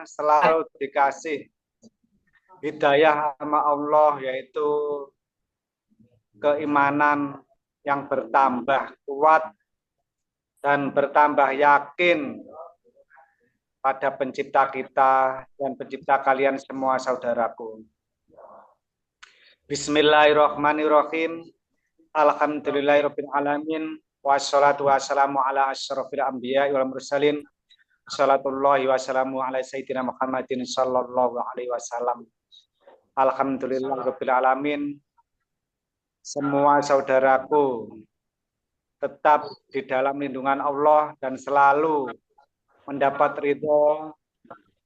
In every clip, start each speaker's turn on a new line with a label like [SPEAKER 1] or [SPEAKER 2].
[SPEAKER 1] selalu dikasih hidayah sama Allah, yaitu keimanan yang bertambah kuat dan bertambah yakin pada pencipta kita dan pencipta kalian semua, saudaraku. Bismillahirrahmanirrahim. Alhamdulillahirabbil alamin. Wassalatu wassalamu ala asyrofil anbiya wal mursalin. Salatullahi wassalamu ala sayyidina Muhammadin sallallahu alaihi wasallam. Alhamdulillahirabbil alamin. Semua saudaraku tetap di dalam lindungan Allah dan selalu mendapat ridho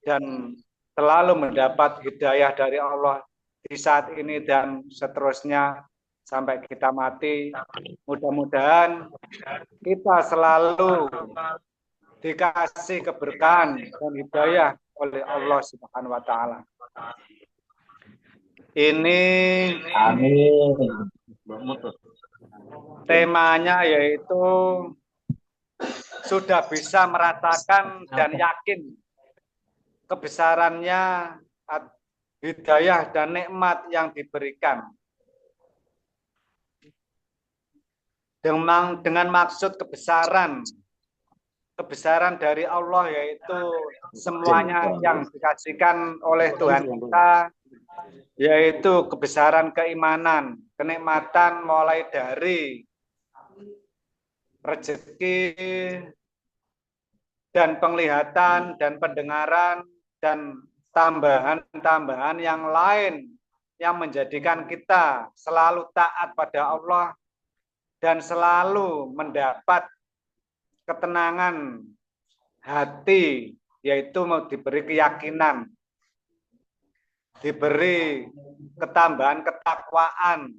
[SPEAKER 1] dan selalu mendapat hidayah dari Allah di saat ini dan seterusnya sampai kita mati. Mudah-mudahan kita selalu dikasih keberkahan dan hidayah oleh Allah Subhanahu wa taala. Ini
[SPEAKER 2] Amin.
[SPEAKER 1] temanya yaitu sudah bisa merasakan dan yakin kebesarannya hidayah dan nikmat yang diberikan. Dengan maksud kebesaran dari Allah, yaitu semuanya yang dikasihkan oleh Tuhan kita, yaitu kebesaran keimanan, kenikmatan mulai dari rezeki dan penglihatan dan pendengaran dan tambahan-tambahan yang lain yang menjadikan kita selalu taat pada Allah dan selalu mendapat ketenangan hati, yaitu diberi keyakinan, diberi ketambahan ketakwaan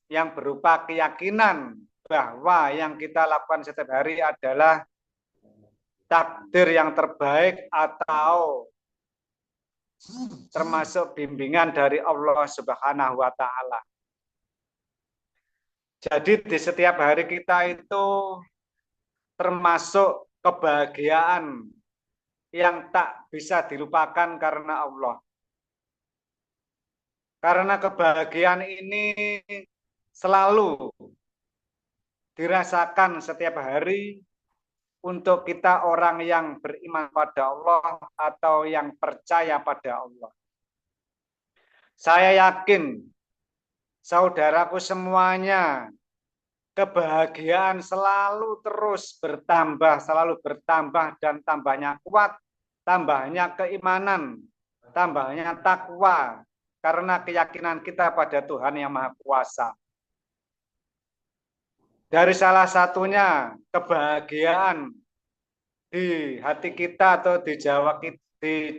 [SPEAKER 1] yang berupa keyakinan bahwa yang kita lakukan setiap hari adalah takdir yang terbaik atau termasuk bimbingan dari Allah Subhanahu wa taala. Jadi di setiap hari kita itu termasuk kebahagiaan yang tak bisa dilupakan karena Allah. Karena kebahagiaan ini selalu dirasakan setiap hari untuk kita orang yang beriman pada Allah atau yang percaya pada Allah. Saya yakin saudaraku semuanya, kebahagiaan selalu terus bertambah, dan tambahnya kuat, tambahnya keimanan, tambahnya takwa, karena keyakinan kita pada Tuhan yang Maha Kuasa. Dari salah satunya kebahagiaan di hati kita atau di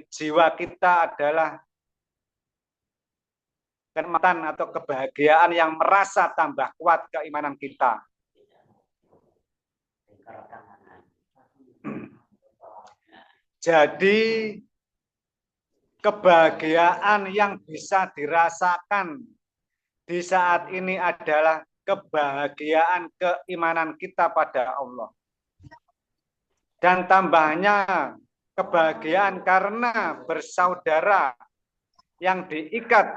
[SPEAKER 1] jiwa kita adalah kenikmatan atau kebahagiaan yang merasa tambah kuat keimanan kita. Jadi kebahagiaan yang bisa dirasakan di saat ini adalah kebahagiaan keimanan kita pada Allah. Dan tambahnya kebahagiaan karena bersaudara yang diikat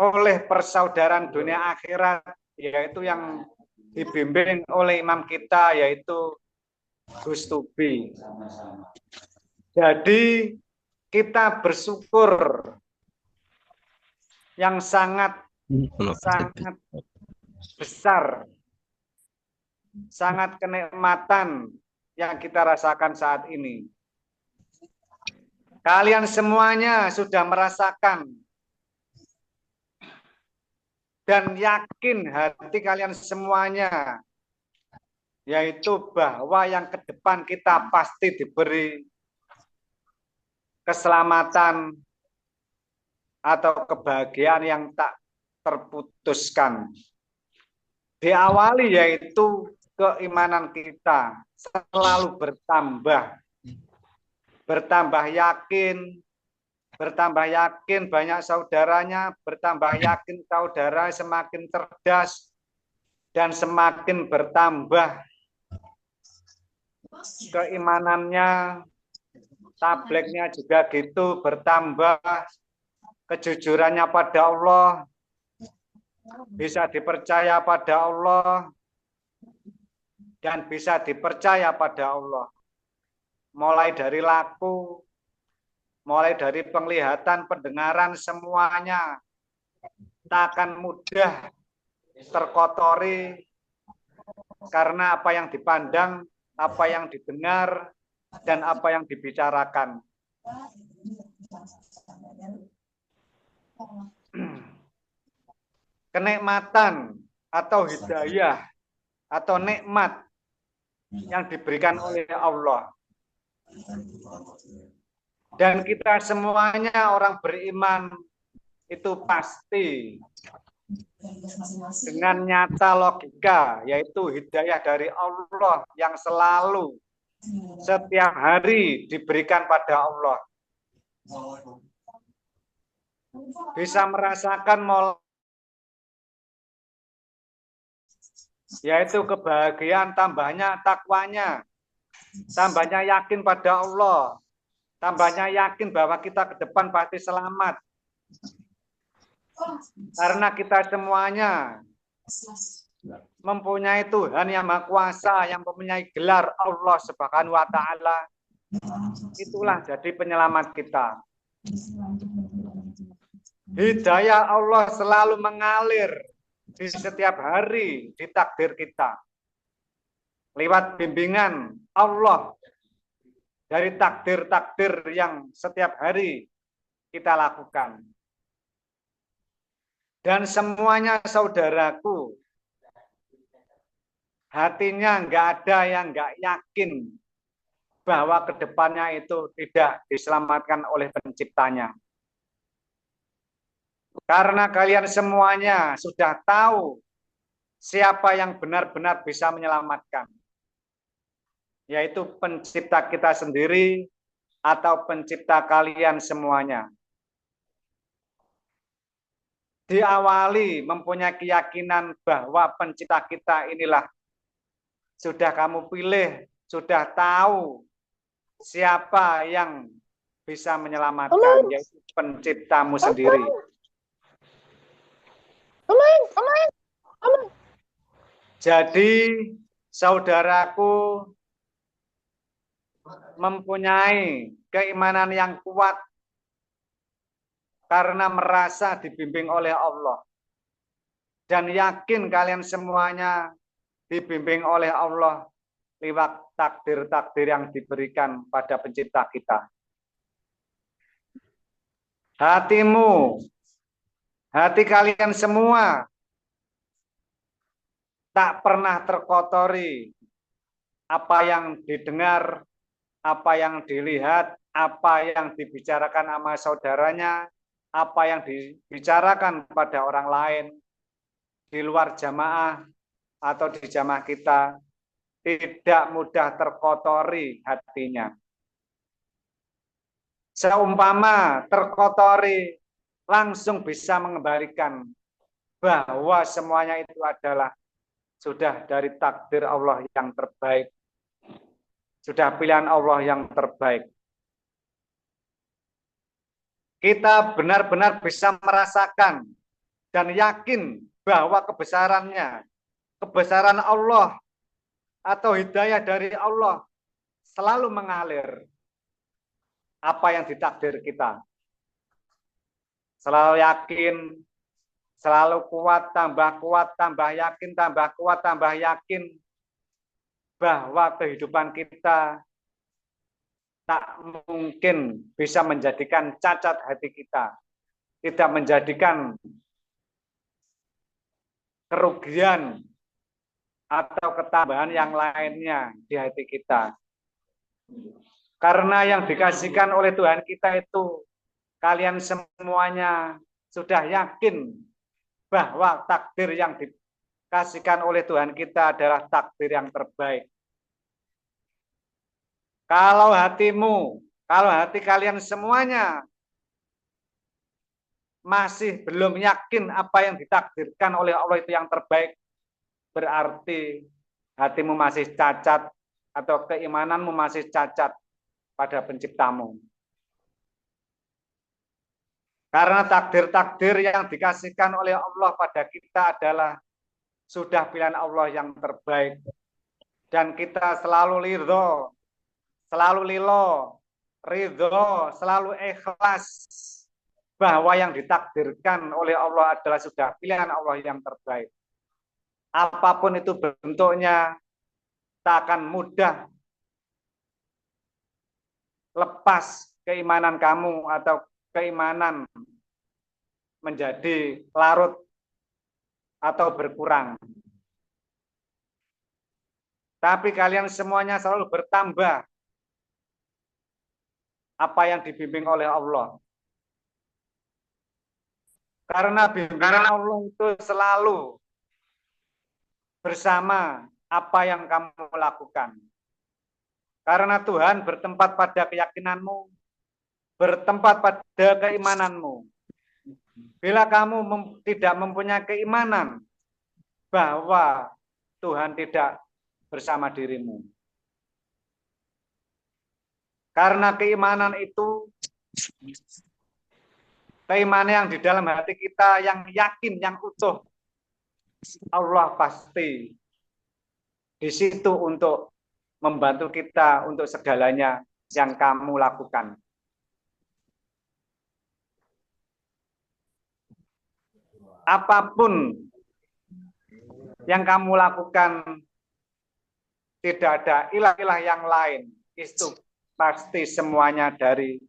[SPEAKER 1] oleh persaudaraan dunia akhirat, yaitu yang dibimbing oleh imam kita, yaitu Gus Tubi. Jadi kita bersyukur yang sangat besar, sangat kenikmatan yang kita rasakan saat ini. Kalian semuanya sudah merasakan dan yakin hati kalian semuanya, yaitu bahwa yang ke depan kita pasti diberi keselamatan atau kebahagiaan yang tak terputuskan. Diawali yaitu keimanan kita selalu bertambah yakin banyak saudaranya, bertambah yakin saudara semakin cerdas dan semakin bertambah keimanannya, tablignya juga gitu bertambah, kejujurannya pada Allah, bisa dipercaya pada Allah, dan bisa dipercaya pada Allah. Mulai dari laku, mulai dari penglihatan, pendengaran, semuanya tak akan mudah terkotori karena apa yang dipandang, apa yang didengar, dan apa yang dibicarakan. Kenikmatan atau hidayah atau nikmat yang diberikan oleh Allah. Dan kita semuanya orang beriman itu pasti dengan nyata logika, yaitu hidayah dari Allah yang selalu setiap hari diberikan pada Allah. Bisa merasakan yaitu kebahagiaan, tambahnya takwanya, tambahnya yakin pada Allah, tambahnya yakin bahwa kita ke depan pasti selamat. Karena kita semuanya mempunyai Tuhan yang Maha Kuasa, yang mempunyai gelar Allah Subhanahu wa Ta'ala. Itulah jadi penyelamat kita. Hidayah Allah selalu mengalir di setiap hari di takdir kita. Lewat bimbingan Allah dari takdir-takdir yang setiap hari kita lakukan. Dan semuanya saudaraku, hatinya nggak ada yang nggak yakin bahwa kedepannya itu tidak diselamatkan oleh penciptanya. Karena kalian semuanya sudah tahu siapa yang benar-benar bisa menyelamatkan, yaitu pencipta kita sendiri atau pencipta kalian semuanya. Diawali mempunyai keyakinan bahwa pencipta kita inilah sudah kamu pilih, sudah tahu siapa yang bisa menyelamatkan, yaitu penciptamu sendiri. Jadi saudaraku mempunyai keimanan yang kuat karena merasa dibimbing oleh Allah. Dan yakin kalian semuanya dibimbing oleh Allah lewat takdir-takdir yang diberikan pada pencipta kita. Hatimu, hati kalian semua tak pernah terkotori apa yang didengar, apa yang dilihat, apa yang dibicarakan sama saudaranya, apa yang dibicarakan pada orang lain di luar jamaah atau di jamaah kita, tidak mudah terkotori hatinya. Seumpama terkotori, langsung bisa mengembalikan bahwa semuanya itu adalah sudah dari takdir Allah yang terbaik, sudah pilihan Allah yang terbaik. Kita benar-benar bisa merasakan dan yakin bahwa kebesarannya, kebesaran Allah atau hidayah dari Allah selalu mengalir apa yang ditakdir kita. Selalu yakin, selalu kuat, tambah yakin, tambah kuat, tambah yakin bahwa kehidupan kita tak mungkin bisa menjadikan cacat hati kita, tidak menjadikan kerugian atau ketambahan yang lainnya di hati kita. Karena yang dikasihkan oleh Tuhan kita itu, kalian semuanya sudah yakin bahwa takdir yang dikasihkan oleh Tuhan kita adalah takdir yang terbaik. Kalau hatimu, kalau hati kalian semuanya masih belum yakin apa yang ditakdirkan oleh Allah itu yang terbaik, berarti hatimu masih cacat, atau keimananmu masih cacat pada penciptamu. Karena takdir-takdir yang dikasihkan oleh Allah pada kita adalah sudah pilihan Allah yang terbaik. Dan kita selalu ridho, selalu lilo, ridho, selalu ikhlas bahwa yang ditakdirkan oleh Allah adalah sudah pilihan Allah yang terbaik. Apapun itu bentuknya, tak akan mudah lepas keimanan kamu atau keimanan menjadi larut atau berkurang. Tapi kalian semuanya selalu bertambah apa yang dibimbing oleh Allah. Karena bimbingan Allah itu selalu bersama apa yang kamu lakukan. Karena Tuhan bertempat pada keyakinanmu, bertempat pada keimananmu. Bila kamu tidak mempunyai keimanan bahwa Tuhan tidak bersama dirimu. Karena keimanan itu, keimanan yang di dalam hati kita yang yakin, yang utuh, Allah pasti di situ untuk membantu kita untuk segalanya yang kamu lakukan. Apapun yang kamu lakukan, tidak ada ilah-ilah yang lain. Itu pasti semuanya dari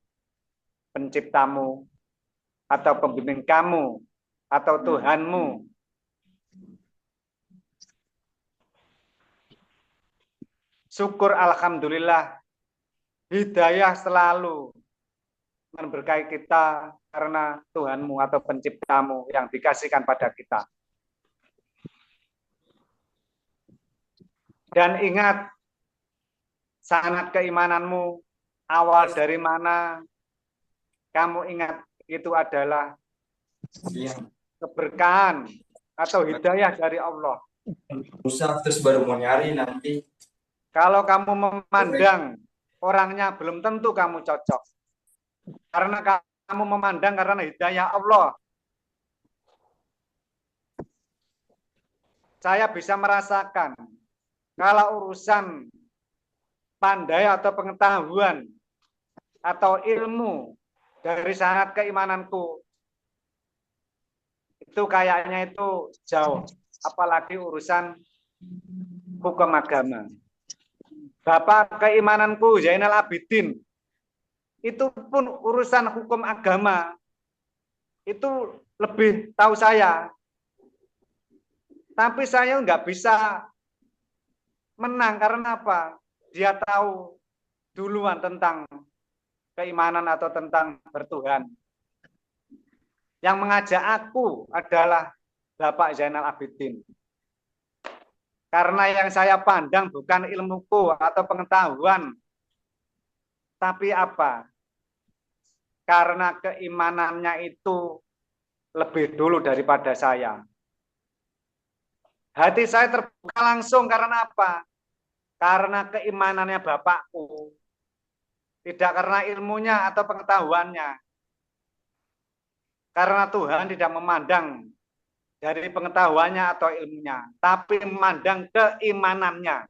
[SPEAKER 1] penciptamu atau pembimbing kamu atau Tuhanmu. Syukur alhamdulillah, hidayah selalu memberkahi kita karena Tuhanmu atau penciptamu yang dikasihkan pada kita. Dan ingat, sanad keimananmu awal dari mana, kamu ingat itu adalah keberkahan atau hidayah dari Allah.
[SPEAKER 2] Usah terus baru mau nyari nanti.
[SPEAKER 1] Kalau kamu memandang orangnya belum tentu kamu cocok. Karena kamu memandang karena hidayah Allah. Saya bisa merasakan kalau urusan pandai atau pengetahuan atau ilmu dari sanad keimananku itu kayaknya itu jauh, apalagi urusan hukum agama. Bapak keimananku Zainal Abidin itu pun urusan hukum agama itu lebih tahu saya, tapi saya nggak bisa menang karena apa? Dia tahu duluan tentang keimanan atau tentang bertuhan. Yang mengajak aku adalah Bapak Zainal Abidin. Karena yang saya pandang bukan ilmuku atau pengetahuan, tapi apa? Karena keimanannya itu lebih dulu daripada saya. Hati saya terbuka langsung karena apa? Karena keimanannya bapakku. Tidak karena ilmunya atau pengetahuannya. Karena Tuhan tidak memandang dari pengetahuannya atau ilmunya, tapi memandang keimanannya.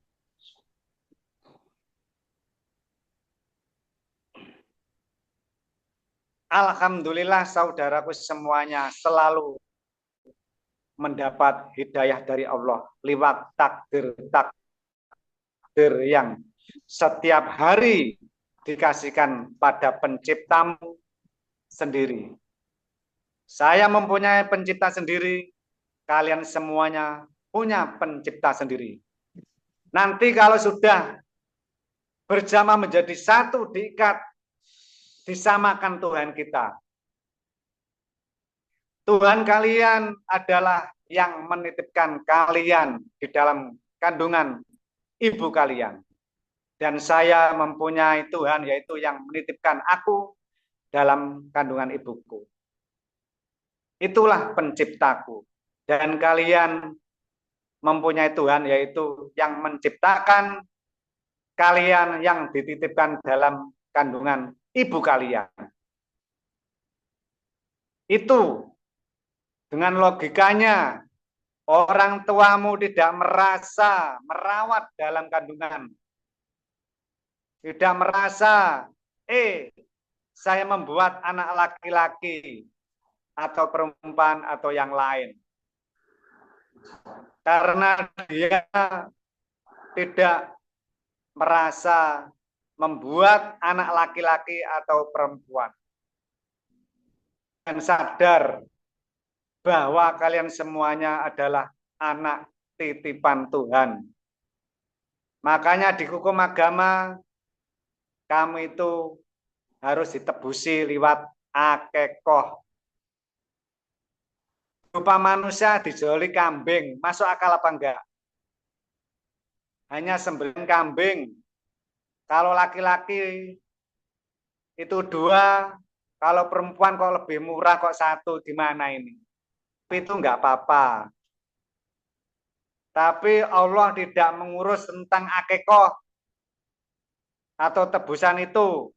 [SPEAKER 1] Alhamdulillah saudaraku semuanya selalu mendapat hidayah dari Allah lewat takdir yang setiap hari dikasihkan pada penciptamu sendiri. Saya mempunyai pencipta sendiri, kalian semuanya punya pencipta sendiri. Nanti kalau sudah berjamaah menjadi satu, diikat, disamakan Tuhan kita. Tuhan kalian adalah yang menitipkan kalian di dalam kandungan ibu kalian. Dan saya mempunyai Tuhan, yaitu yang menitipkan aku dalam kandungan ibuku. Itulah penciptaku. Dan kalian mempunyai Tuhan, yaitu yang menciptakan kalian yang dititipkan dalam kandungan ibu kalian. Itu dengan logikanya orang tuamu tidak merasa merawat dalam kandungan. Tidak merasa, saya membuat anak laki-laki atau perempuan atau yang lain. Karena dia tidak merasa membuat anak laki-laki atau perempuan. Dan sadar bahwa kalian semuanya adalah anak titipan Tuhan. Makanya di hukum agama, kamu itu harus ditebusi lewat akikoh. Rupa manusia dijoli kambing, masuk akal apa enggak? Hanya sembelih kambing. Kalau laki-laki itu 2, kalau perempuan kok lebih murah kok 1, gimana ini? Itu enggak apa-apa. Tapi Allah tidak mengurus tentang akikoh atau tebusan itu.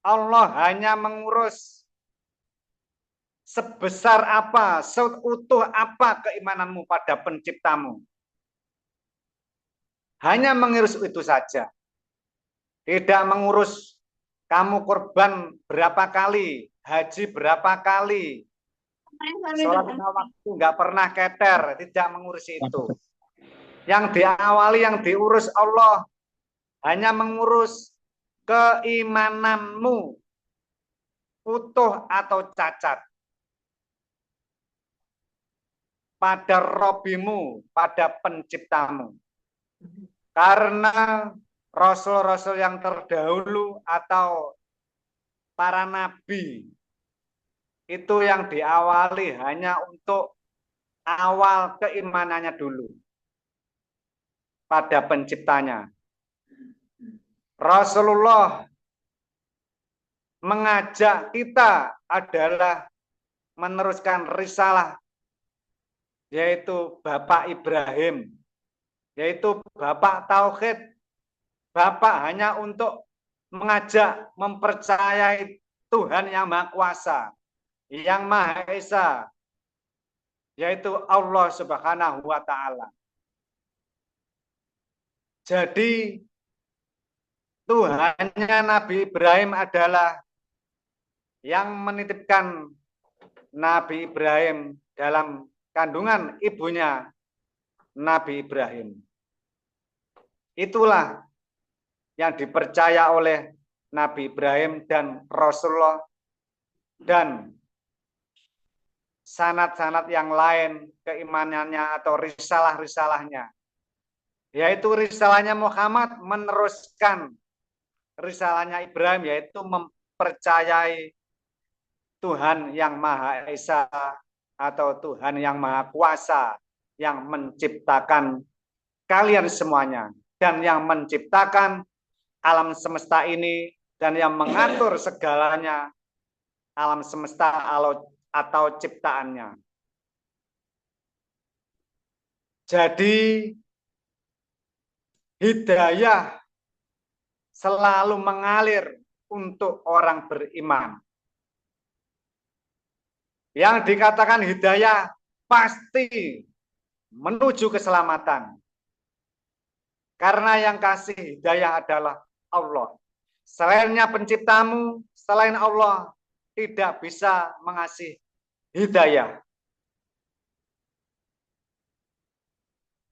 [SPEAKER 1] Allah hanya mengurus sebesar apa, seutuh apa keimananmu pada penciptamu. Hanya mengurus itu saja. Tidak mengurus kamu korban berapa kali, haji berapa kali, sholat 5 waktu nggak pernah keter, tidak mengurus itu. Yang diawali, yang diurus Allah, hanya mengurus keimananmu, utuh atau cacat, pada Robimu, pada penciptamu. Karena Rasul-Rasul yang terdahulu atau para nabi, itu yang diawali hanya untuk awal keimanannya dulu pada penciptanya. Rasulullah mengajak kita adalah meneruskan risalah, yaitu Bapak Ibrahim, yaitu Bapak Tauhid. Bapak hanya untuk mengajak mempercayai Tuhan yang Maha Kuasa, yang Maha Esa, yaitu Allah Subhanahu wa Ta'ala. Jadi Tuhannya Nabi Ibrahim adalah yang menitipkan Nabi Ibrahim dalam kandungan ibunya Nabi Ibrahim. Itulah yang dipercaya oleh Nabi Ibrahim dan Rasulullah dan sanad-sanad yang lain keimanannya atau risalah-risalahnya. Yaitu risalahnya Muhammad meneruskan risalahnya Ibrahim, yaitu mempercayai Tuhan yang Maha Esa atau Tuhan yang Maha Kuasa yang menciptakan kalian semuanya dan yang menciptakan alam semesta ini dan yang mengatur segalanya alam semesta atau ciptaannya. Jadi hidayah selalu mengalir untuk orang beriman. Yang dikatakan hidayah pasti menuju keselamatan. Karena yang kasih hidayah adalah Allah. Selainnya penciptamu, selain Allah, tidak bisa mengasih hidayah.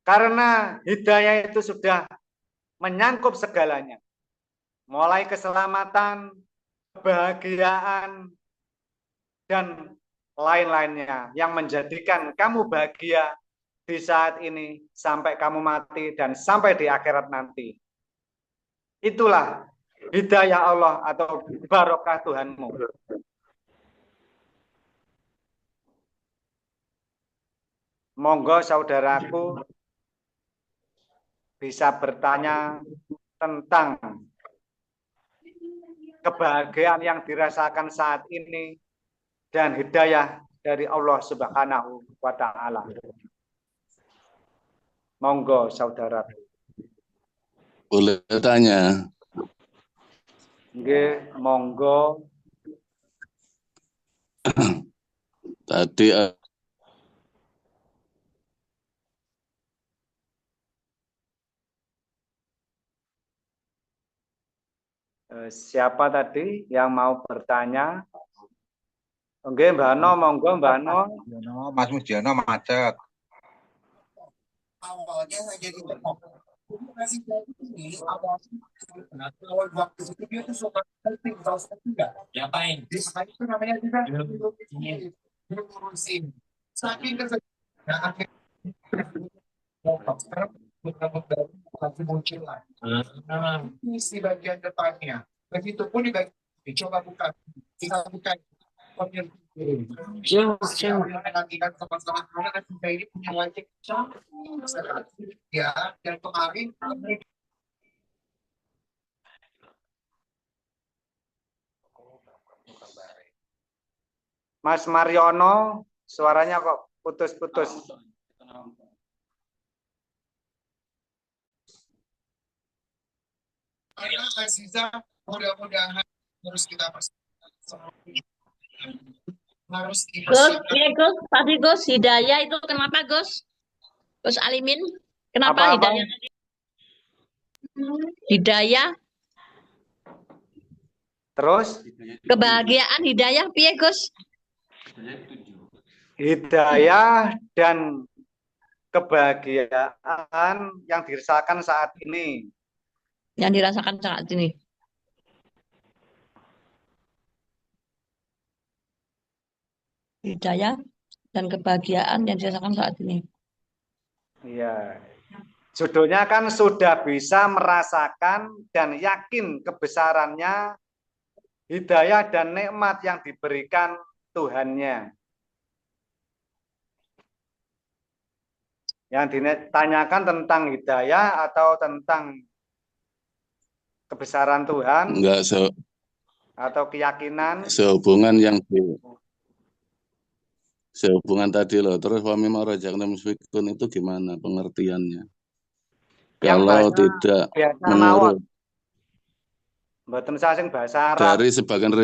[SPEAKER 1] Karena hidayah itu sudah menyangkut segalanya. Mulai keselamatan, kebahagiaan, dan lain-lainnya yang menjadikan kamu bahagia di saat ini sampai kamu mati dan sampai di akhirat nanti. Itulah hidayah Allah atau barokah Tuhanmu. Monggo saudaraku bisa bertanya tentang kebahagiaan yang dirasakan saat ini dan hidayah dari Allah Subhanahu wa Ta'ala. Monggo saudara.
[SPEAKER 3] Boleh tanya.
[SPEAKER 1] Nggih, monggo.
[SPEAKER 3] Tadi
[SPEAKER 1] Siapa tadi yang mau bertanya? Nggih, Mbak No, monggo Mbak No.
[SPEAKER 4] Mas Mujiono macet.
[SPEAKER 5] Awalnya saya jadi tengok. Masih jadi ini awal waktu itu dia tuh suka penting tahu enggak? Ngapain? Makanya itu namanya juga ngurusin. Saking kesel. Nah, akhirnya sekarang beberapa baru lagi muncul lagi. Ini si bagian depannya. Begitupun di bagian dicoba buka. Kita buka. Nanti kan sama-sama karena kan kita ini punya wajib ya dan kemarin
[SPEAKER 1] Mas Mariono, suaranya kok putus-putus.
[SPEAKER 5] Aziza mudah-mudahan harus kita harus
[SPEAKER 6] Gus, ya Gus, tadi Gus, Hidayah itu kenapa Gus? Gus Alimin, kenapa
[SPEAKER 1] Apa-apa?
[SPEAKER 6] Hidayah tadi? Hidayah,
[SPEAKER 1] Terus
[SPEAKER 6] kebahagiaan Hidayah, piye Gus?
[SPEAKER 1] hidayah dan kebahagiaan yang dirasakan saat ini.
[SPEAKER 6] Yang dirasakan saat ini. Hidayah dan kebahagiaan yang dirasakan saat ini.
[SPEAKER 1] Iya. Judulnya kan sudah bisa merasakan dan yakin kebesarannya hidayah dan nikmat yang diberikan Tuhannya. Yang ditanyakan tentang hidayah atau tentang kebesaran Tuhan
[SPEAKER 3] enggak
[SPEAKER 1] atau keyakinan
[SPEAKER 3] sehubungan yang sehubungan tadi loh. Terus wa mimma razaqnahum yunfiqun itu gimana pengertiannya?
[SPEAKER 1] yang
[SPEAKER 3] Kalau
[SPEAKER 1] bahasa
[SPEAKER 3] tidak
[SPEAKER 1] biasa
[SPEAKER 3] menurut
[SPEAKER 1] mawon. Mboten sasing bahasa Arab.
[SPEAKER 3] dari sebagian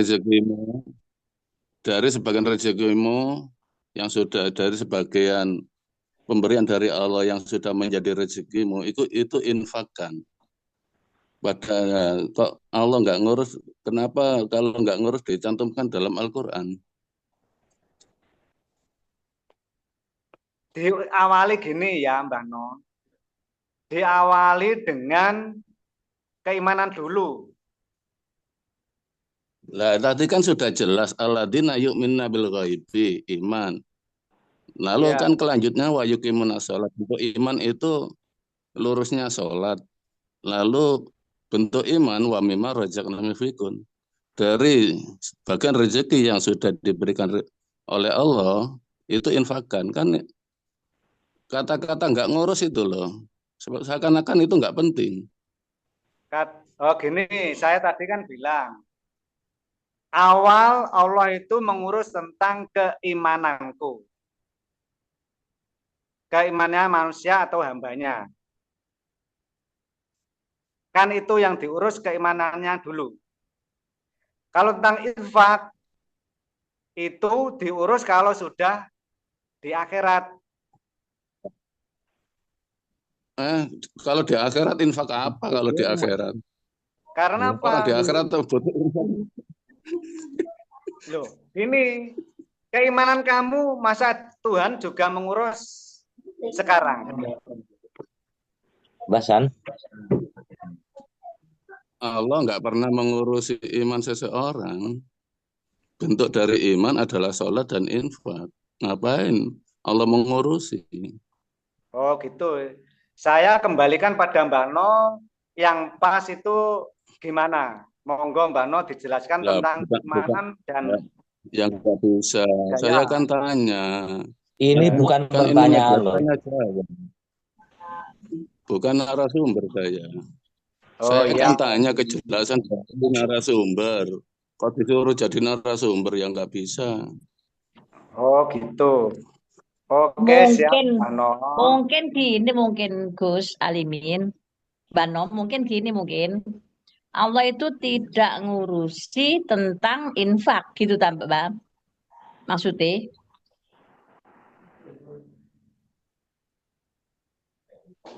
[SPEAKER 3] rezekimu yang sudah dari sebagian pemberian dari Allah yang sudah menjadi rezekimu itu infakkan. Padahal kok Allah nggak ngurus, kenapa kalau nggak ngurus dicantumkan dalam Al-Quran?
[SPEAKER 1] Diawali gini ya Mbak No. Diawali dengan keimanan dulu.
[SPEAKER 3] Lah tadi kan sudah jelas alladzina yu'minuna bil ghaibi, iman. Lalu
[SPEAKER 1] Ya.
[SPEAKER 3] kan kelanjutnya wa yuqimuna sholat. Untuk iman itu lurusnya sholat. Lalu bentuk iman wa mimma razaqnahum yunfiqun. Dari bagian rezeki yang sudah diberikan oleh Allah itu infakkan. Kan kata-kata nggak ngurus itu loh. Seakan-akan itu nggak penting.
[SPEAKER 1] Oh gini, saya tadi kan bilang awal Allah itu mengurus tentang keimananku. Keimanannya manusia atau hambanya. Kan itu yang diurus keimanannya dulu. Kalau tentang infak itu diurus kalau sudah di akhirat.
[SPEAKER 3] Kalau di akhirat infak apa kalau di akhirat?
[SPEAKER 1] Karena apa?
[SPEAKER 3] Orang di akhirat tuh butuh infak.
[SPEAKER 1] Loh, ini keimanan kamu masa Tuhan juga mengurus sekarang.
[SPEAKER 7] Basan.
[SPEAKER 3] Allah nggak pernah mengurusi iman seseorang. Bentuk dari iman adalah sholat dan infak. Ngapain Allah mengurusi?
[SPEAKER 1] Oh gitu. Saya kembalikan pada Mbak No yang pas itu gimana? Monggo Mbak No dijelaskan tentang keimanan dan
[SPEAKER 3] yang nggak bisa. Saya kan tanya.
[SPEAKER 7] Ini bukan
[SPEAKER 3] Kan
[SPEAKER 7] pertanyaan loh.
[SPEAKER 3] Bukan narasumber saya.
[SPEAKER 1] Oh,
[SPEAKER 3] Saya kan tanya kejelasan dari narasumber. Kok disuruh jadi narasumber yang nggak bisa?
[SPEAKER 1] Oh gitu. Oke, siap.
[SPEAKER 6] Mungkin gini mungkin Gus Alimin. Bano, mungkin gini mungkin. Allah itu tidak ngurusi tentang infak gitu Mbak. Maksudnya,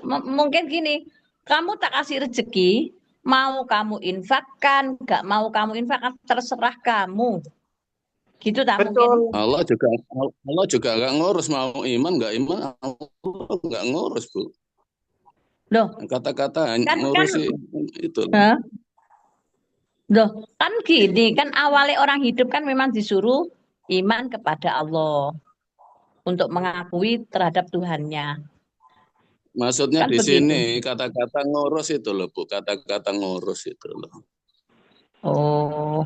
[SPEAKER 6] mungkin gini, kamu tak kasih rezeki, mau kamu infakkan, gak mau kamu infakkan, terserah kamu. Gitu tak mungkin.
[SPEAKER 1] Betul.
[SPEAKER 3] Allah juga nggak ngurus mau iman nggak iman, Allah nggak ngurus Bu.
[SPEAKER 6] Loh,
[SPEAKER 3] Kata-kata
[SPEAKER 6] kan
[SPEAKER 3] ngurusi itu.
[SPEAKER 6] Hah? Loh, kan gini, kan awalnya orang hidup kan memang disuruh iman kepada Allah untuk mengakui terhadap Tuhannya.
[SPEAKER 3] Maksudnya
[SPEAKER 6] Kan
[SPEAKER 3] di
[SPEAKER 6] begitu.
[SPEAKER 3] sini kata-kata ngurus itu loh Bu, kata-kata ngurus itu loh.
[SPEAKER 6] Oh,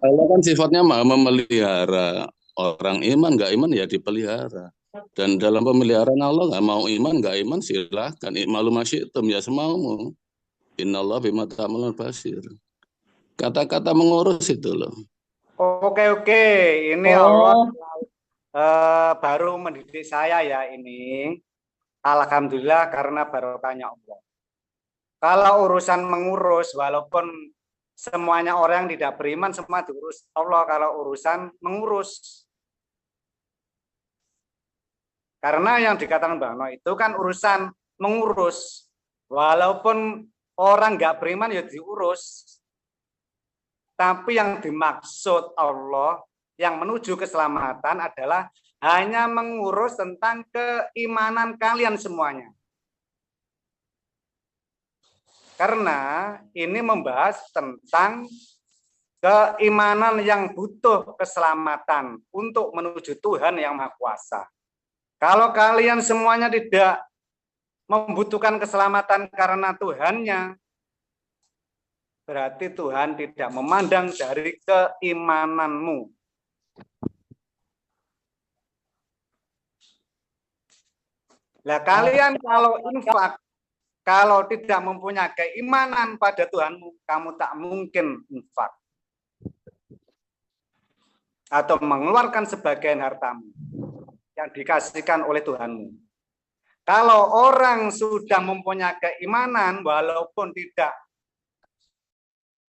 [SPEAKER 3] Allah kan sifatnya maha memelihara. Orang iman nggak iman ya dipelihara. Dan dalam pemeliharaan Allah nggak mau iman nggak iman silahkan. Malu masyitum ya semaumu. Innallah bima ta'malun basir. Kata-kata mengurus itu loh.
[SPEAKER 1] Oke. Ini Allah
[SPEAKER 6] oh,
[SPEAKER 1] baru mendidik saya ya ini. Alhamdulillah karena barokahnya Allah. Kalau urusan mengurus, walaupun semuanya orang yang tidak beriman semua diurus Allah kalau urusan mengurus. Karena yang dikatakan Bang No itu kan urusan mengurus. Walaupun orang nggak beriman ya diurus. Tapi yang dimaksud Allah yang menuju keselamatan adalah hanya mengurus tentang keimanan kalian semuanya. Karena ini membahas tentang keimanan yang butuh keselamatan untuk menuju Tuhan yang Maha Kuasa. Kalau kalian semuanya tidak membutuhkan keselamatan karena Tuhannya, berarti Tuhan tidak memandang dari keimananmu. Nah, kalian kalau infak, kalau tidak mempunyai keimanan pada Tuhanmu, kamu tak mungkin infak. Atau mengeluarkan sebagian hartamu yang dikasihkan oleh Tuhanmu. Kalau orang sudah mempunyai keimanan, walaupun tidak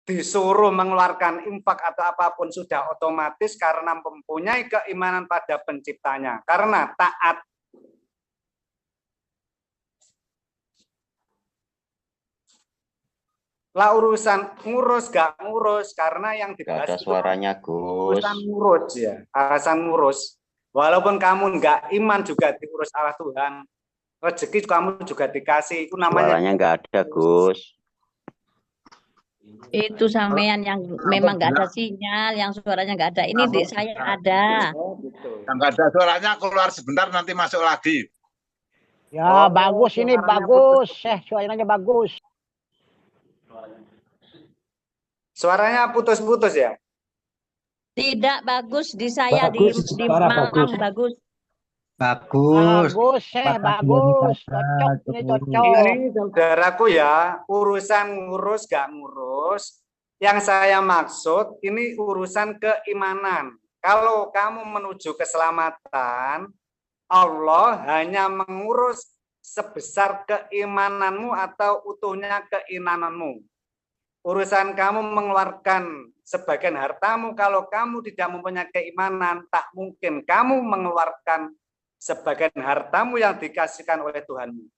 [SPEAKER 1] disuruh mengeluarkan infak atau apapun, sudah otomatis karena mempunyai keimanan pada penciptanya. Karena taat. Lah urusan ngurus gak ngurus karena yang dibahas
[SPEAKER 7] Gak ada suaranya Gus.
[SPEAKER 1] Urusan ngurus ya, alasan ngurus. Walaupun kamu nggak iman juga diurus Allah Tuhan. Rezeki kamu juga dikasih. Itu namanya
[SPEAKER 7] Suaranya nggak ada Gus.
[SPEAKER 6] itu sampean yang memang nggak ada sinyal, yang suaranya nggak ada. Ini di saya ada.
[SPEAKER 4] Yang nggak ada suaranya keluar sebentar nanti masuk lagi.
[SPEAKER 8] Ya bagus ini bagus, suaranya bagus.
[SPEAKER 1] Suaranya putus-putus ya?
[SPEAKER 6] Tidak bagus di saya
[SPEAKER 5] Bagus,
[SPEAKER 6] di
[SPEAKER 5] suara
[SPEAKER 6] Malang
[SPEAKER 5] bagus.
[SPEAKER 6] bagus.
[SPEAKER 8] Bagus, bagus. Cocok, ini cocok.
[SPEAKER 1] Ini saudaraku ya, urusan ngurus gak ngurus. Yang saya maksud ini urusan keimanan. Kalau kamu menuju keselamatan, Allah hanya mengurus sebesar keimananmu atau utuhnya keimananmu. Urusan kamu mengeluarkan sebagian hartamu, kalau kamu tidak mempunyai keimanan, tak mungkin kamu mengeluarkan sebagian hartamu yang dikasihkan oleh Tuhanmu.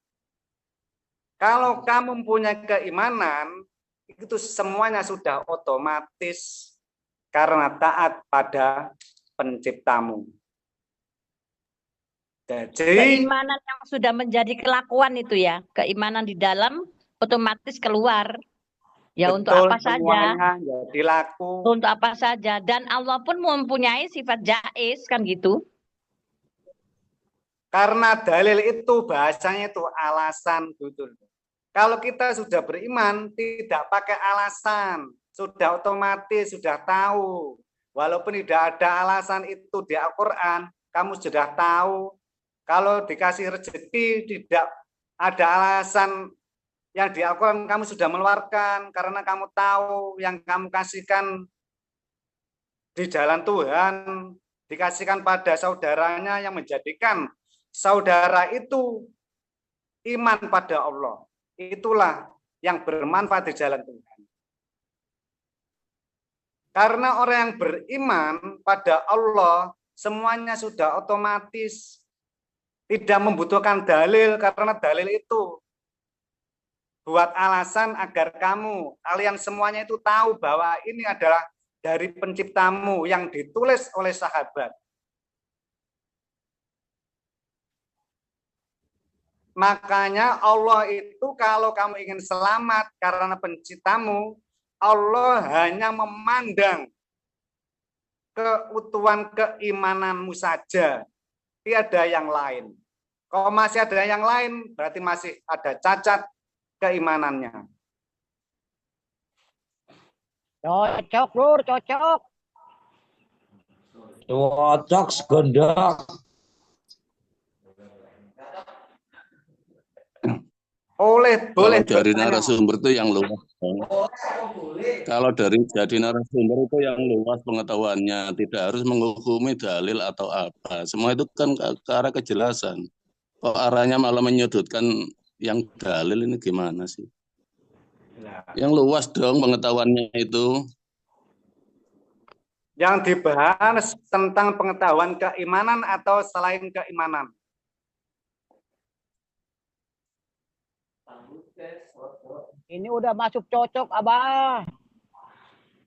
[SPEAKER 1] Kalau kamu mempunyai keimanan, itu semuanya sudah otomatis karena taat pada penciptamu. Jadi
[SPEAKER 6] Keimanan yang sudah menjadi kelakuan itu ya, keimanan di dalam otomatis keluar. Ya untuk apa saja,
[SPEAKER 1] jadi laku.
[SPEAKER 6] untuk apa saja. Dan Allah pun mempunyai sifat jaiz kan gitu.
[SPEAKER 1] Karena dalil itu bahasanya itu alasan gitu. Kalau kita sudah beriman tidak pakai alasan, sudah otomatis sudah tahu. Walaupun tidak ada alasan itu di Al-Qur'an, kamu sudah tahu. Kalau dikasih rezeki tidak ada alasan yang di Al-Quran kamu sudah mengeluarkan karena kamu tahu yang kamu kasihkan di jalan Tuhan dikasihkan pada saudaranya yang menjadikan saudara itu iman pada Allah. Itulah yang bermanfaat di jalan Tuhan. Karena orang yang beriman pada Allah, semuanya sudah otomatis. Tidak membutuhkan dalil, karena dalil itu buat alasan agar kalian semuanya itu tahu bahwa ini adalah dari penciptamu yang ditulis oleh sahabat. Makanya Allah itu kalau kamu ingin selamat karena penciptamu, Allah hanya memandang keutuhan keimananmu saja, tiada yang lain. Kalau masih ada yang lain, berarti masih ada cacat keimanannya.
[SPEAKER 8] Cocok, Lur, cocok.
[SPEAKER 9] Cocok segondok.
[SPEAKER 1] Boleh
[SPEAKER 3] dari
[SPEAKER 1] bertanya.
[SPEAKER 3] narasumber itu yang luas. Kalau dari narasumber itu yang luas pengetahuannya, tidak harus menghukumi dalil atau apa. Semua itu kan ke arah kejelasan. Kok arahnya malah menyudutkan yang dalil, ini gimana sih? Yang luas dong pengetahuannya itu.
[SPEAKER 1] Yang dibahas tentang pengetahuan keimanan atau selain keimanan?
[SPEAKER 8] Ini udah masuk cocok, Abah.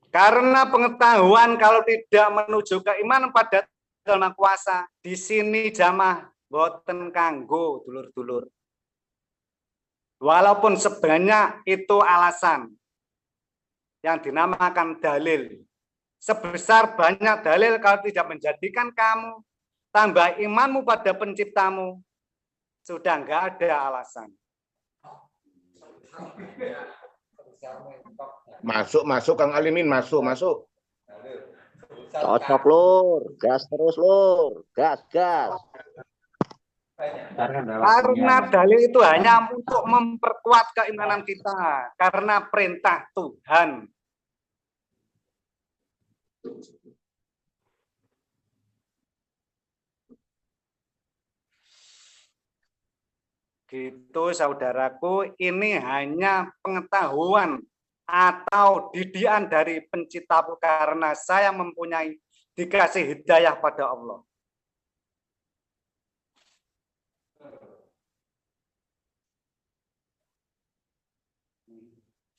[SPEAKER 1] Karena pengetahuan kalau tidak menuju keimanan pada dalam kuasa, di sini jamaah boten kanggo dulur-dulur. Walaupun sebenarnya itu alasan yang dinamakan dalil. Sebesar banyak dalil kalau tidak menjadikan kamu tambah imanmu pada penciptamu, sudah enggak ada alasan.
[SPEAKER 4] Masuk Kang Alimin, masuk.
[SPEAKER 7] Cocok Lur, gas terus Lur, gas.
[SPEAKER 1] Karena dalil itu hanya untuk memperkuat keimanan kita, karena perintah Tuhan. Gitu saudaraku, ini hanya pengetahuan atau didikan dari penciptaku karena saya mempunyai dikasih hidayah pada Allah.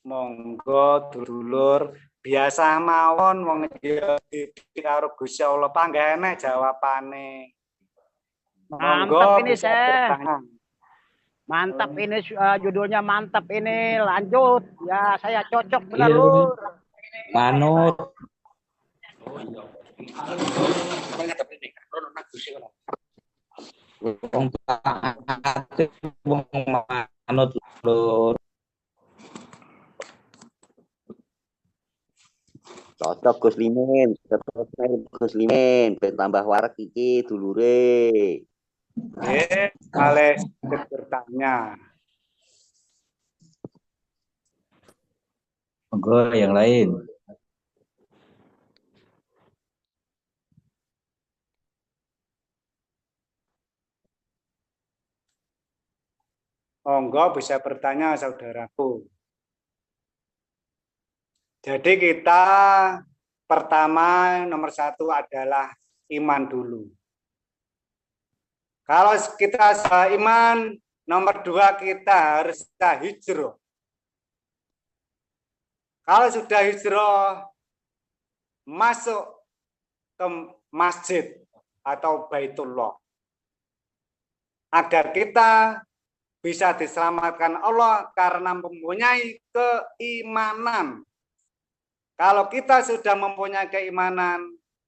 [SPEAKER 1] Monggo dulur, biasa mawon wong iki karo Gusti Allah panggene jawabane.
[SPEAKER 8] Mantap ini,
[SPEAKER 1] bisa
[SPEAKER 8] Syekh.
[SPEAKER 1] bertanya.
[SPEAKER 8] Mantap ini, judulnya mantap ini. Lanjut. Ya, saya cocok benar, Lur.
[SPEAKER 9] Manut. Manut Lur.
[SPEAKER 7] Cocok Gus Limin, tambah warak iki dulure.
[SPEAKER 1] Boleh bertanya.
[SPEAKER 9] Monggo yang lain.
[SPEAKER 1] Monggo bisa bertanya saudaraku. Jadi kita pertama nomor satu adalah iman dulu. Kalau kita sudah iman, nomor dua kita harus hijrah. Kalau sudah hijrah, masuk ke masjid atau Baitullah. Agar kita bisa diselamatkan Allah karena mempunyai keimanan. Kalau kita sudah mempunyai keimanan,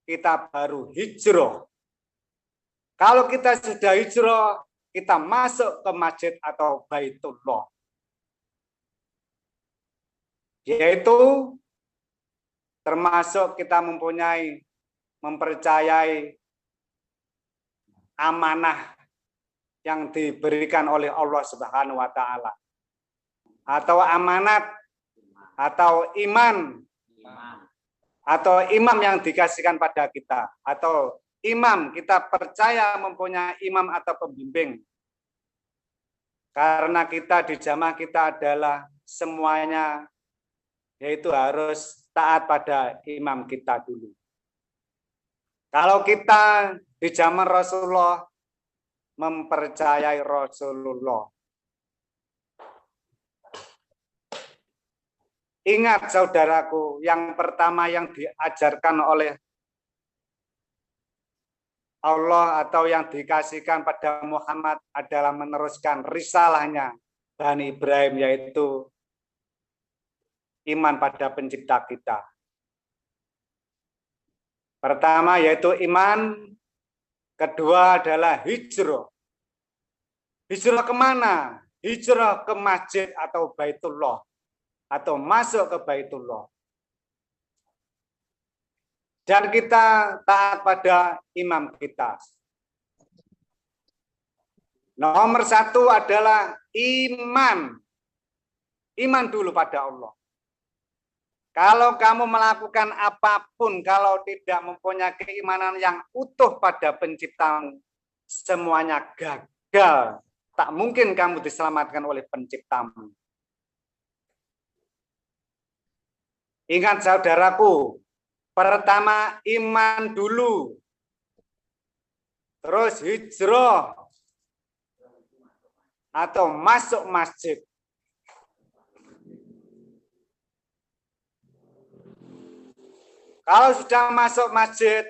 [SPEAKER 1] kita baru hijrah. Kalau kita sudah hijrah, kita masuk ke masjid atau Baitullah. Yaitu termasuk kita mempercayai amanah yang diberikan oleh Allah Subhanahu wa taala. Atau amanat atau iman atau imam yang dikasihkan pada kita, atau imam kita percaya mempunyai imam atau pembimbing. Karena kita di jamaah kita adalah semuanya yaitu harus taat pada imam kita dulu. Kalau kita di zaman Rasulullah mempercayai Rasulullah, ingat saudaraku, yang pertama yang diajarkan oleh Allah atau yang dikasihkan pada Muhammad adalah meneruskan risalahnya Bani Ibrahim, yaitu iman pada pencipta kita. Pertama yaitu iman, kedua adalah hijrah. Hijrah kemana? Hijrah ke masjid atau Baitullah, atau masuk ke Baitullah. Dan kita taat pada imam kita. Nomor satu adalah iman. Iman dulu pada Allah. Kalau kamu melakukan apapun, kalau tidak mempunyai keimanan yang utuh pada penciptamu, semuanya gagal. Tak mungkin kamu diselamatkan oleh penciptamu. Ingat saudaraku, pertama iman dulu, terus hijrah atau masuk masjid. Kalau sudah masuk masjid,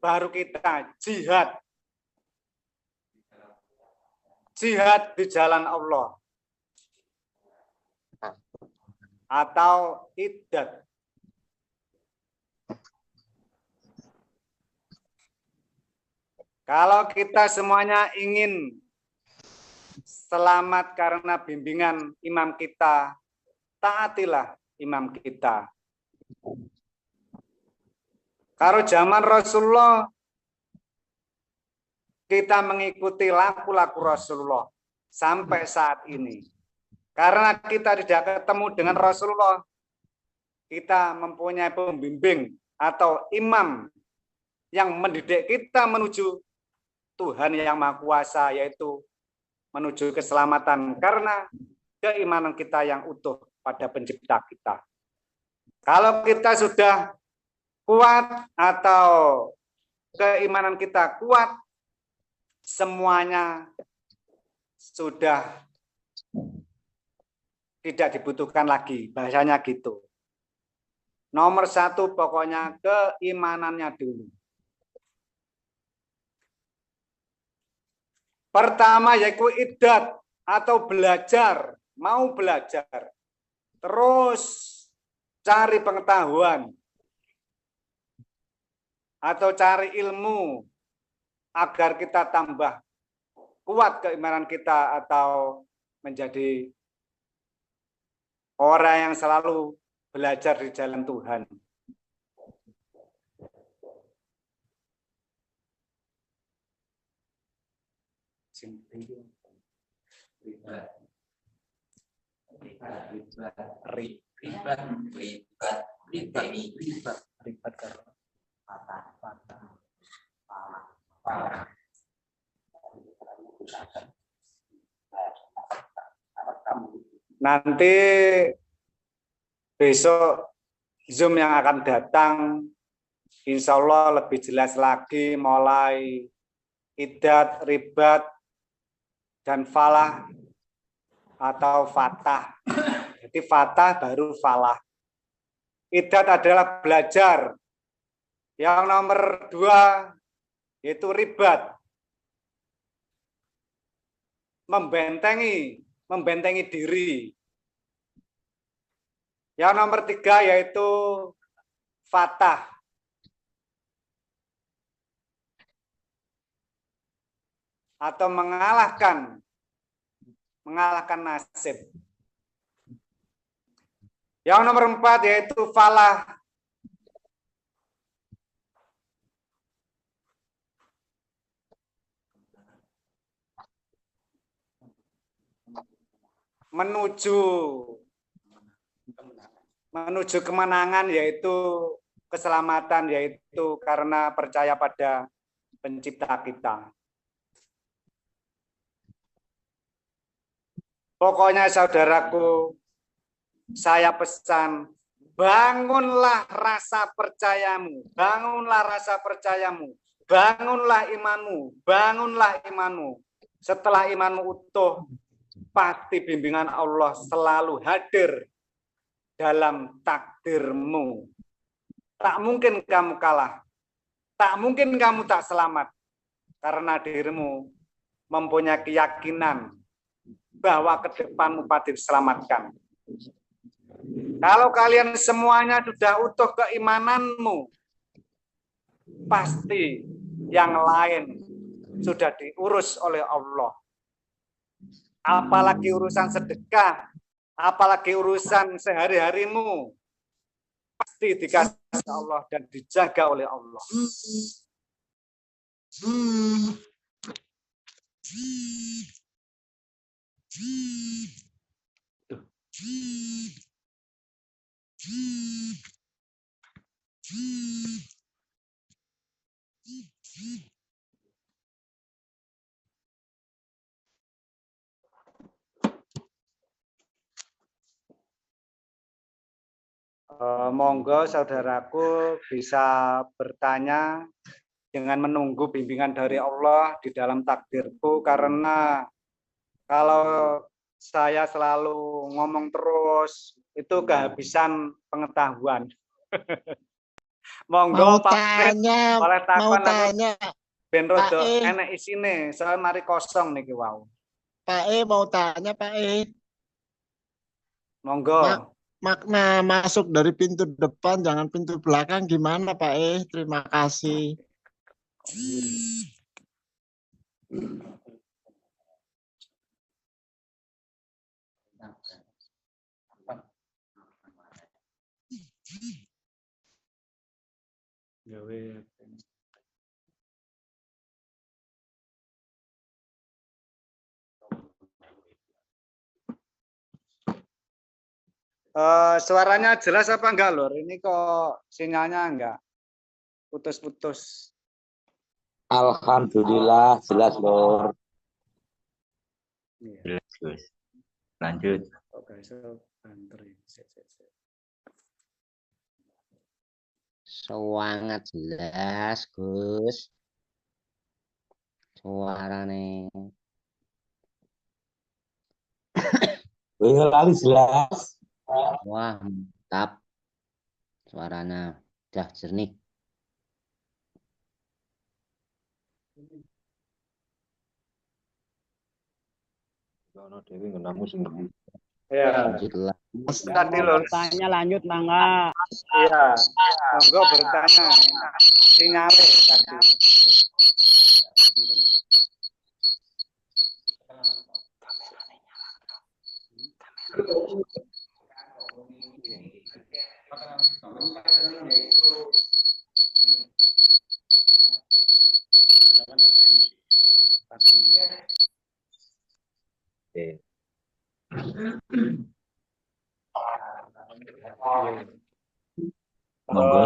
[SPEAKER 1] baru kita jihad. Jihad di jalan Allah. Atau iddat. Kalau kita semuanya ingin selamat karena bimbingan imam kita, taatilah imam kita. Kalau zaman Rasulullah, kita mengikuti laku-laku Rasulullah sampai saat ini. Karena kita tidak ketemu dengan Rasulullah, kita mempunyai pembimbing atau imam yang mendidik kita menuju Tuhan yang Maha Kuasa, yaitu menuju keselamatan karena keimanan kita yang utuh pada pencipta kita. Kalau kita sudah kuat atau keimanan kita kuat, semuanya sudah tidak dibutuhkan lagi, bahasanya gitu. Nomor satu pokoknya keimanannya dulu. Pertama yaitu iddat atau belajar, mau belajar. Terus cari pengetahuan atau cari ilmu agar kita tambah kuat keimanan kita atau menjadi orang yang selalu belajar di jalan Tuhan. Nanti besok Zoom yang akan datang, insya Allah lebih jelas lagi mulai iddat, ribat, dan falah atau fatah. Jadi fatah baru falah. Iddat adalah belajar. Yang nomor 2 yaitu ribat. Membentengi diri. Yang nomor 3 yaitu fatah. Atau mengalahkan nasib. Yang nomor 4 yaitu falah. Menuju kemenangan, yaitu keselamatan, yaitu karena percaya pada pencipta kita. Pokoknya saudaraku, saya pesan, bangunlah rasa percayamu, bangunlah rasa percayamu, bangunlah imanmu, bangunlah imanmu. Setelah imanmu utuh, pasti bimbingan Allah selalu hadir dalam takdirmu. Tak mungkin kamu kalah, tak mungkin kamu tak selamat, karena dirimu mempunyai keyakinan bahwa ke depanmu pasti diselamatkan. Kalau kalian semuanya sudah utuh keimananmu, pasti yang lain sudah diurus oleh Allah. Apalagi urusan sedekah, apalagi urusan sehari-harimu, pasti dikasih Allah dan dijaga oleh Allah. Monggo saudaraku bisa bertanya dengan menunggu bimbingan dari Allah di dalam takdirku, karena kalau saya selalu ngomong terus itu kehabisan pengetahuan. Monggo
[SPEAKER 10] Mau
[SPEAKER 1] Pak
[SPEAKER 10] tanya,
[SPEAKER 1] oleh
[SPEAKER 10] mau
[SPEAKER 1] takon aku
[SPEAKER 10] tanya,
[SPEAKER 1] ben
[SPEAKER 10] Pak
[SPEAKER 1] rada
[SPEAKER 10] E,
[SPEAKER 1] enek isine, saya mari kosong niki wau.
[SPEAKER 10] Pak E mau tanya Pak E,
[SPEAKER 1] Monggo.
[SPEAKER 10] makna masuk dari pintu depan, jangan pintu belakang gimana Pak E? Terima kasih.
[SPEAKER 1] Suaranya jelas apa enggak, Lur? Ini kok sinyalnya enggak putus-putus.
[SPEAKER 9] Alhamdulillah jelas Lur.
[SPEAKER 1] Iya.
[SPEAKER 9] Jelas Gus. Lanjut.
[SPEAKER 1] Oke, so antri.
[SPEAKER 8] Sangat jelas, Gus. Suarane.
[SPEAKER 9] Lalu jelas.
[SPEAKER 8] Wah, mantap. Suaranya udah jernih.
[SPEAKER 1] Ya.
[SPEAKER 8] Lanjutlah.
[SPEAKER 1] Tadi Lur.
[SPEAKER 8] Bertanya lanjut mangga.
[SPEAKER 1] Iya. Monggo bertanya. Sinyalnya tadi.
[SPEAKER 9] Monggo.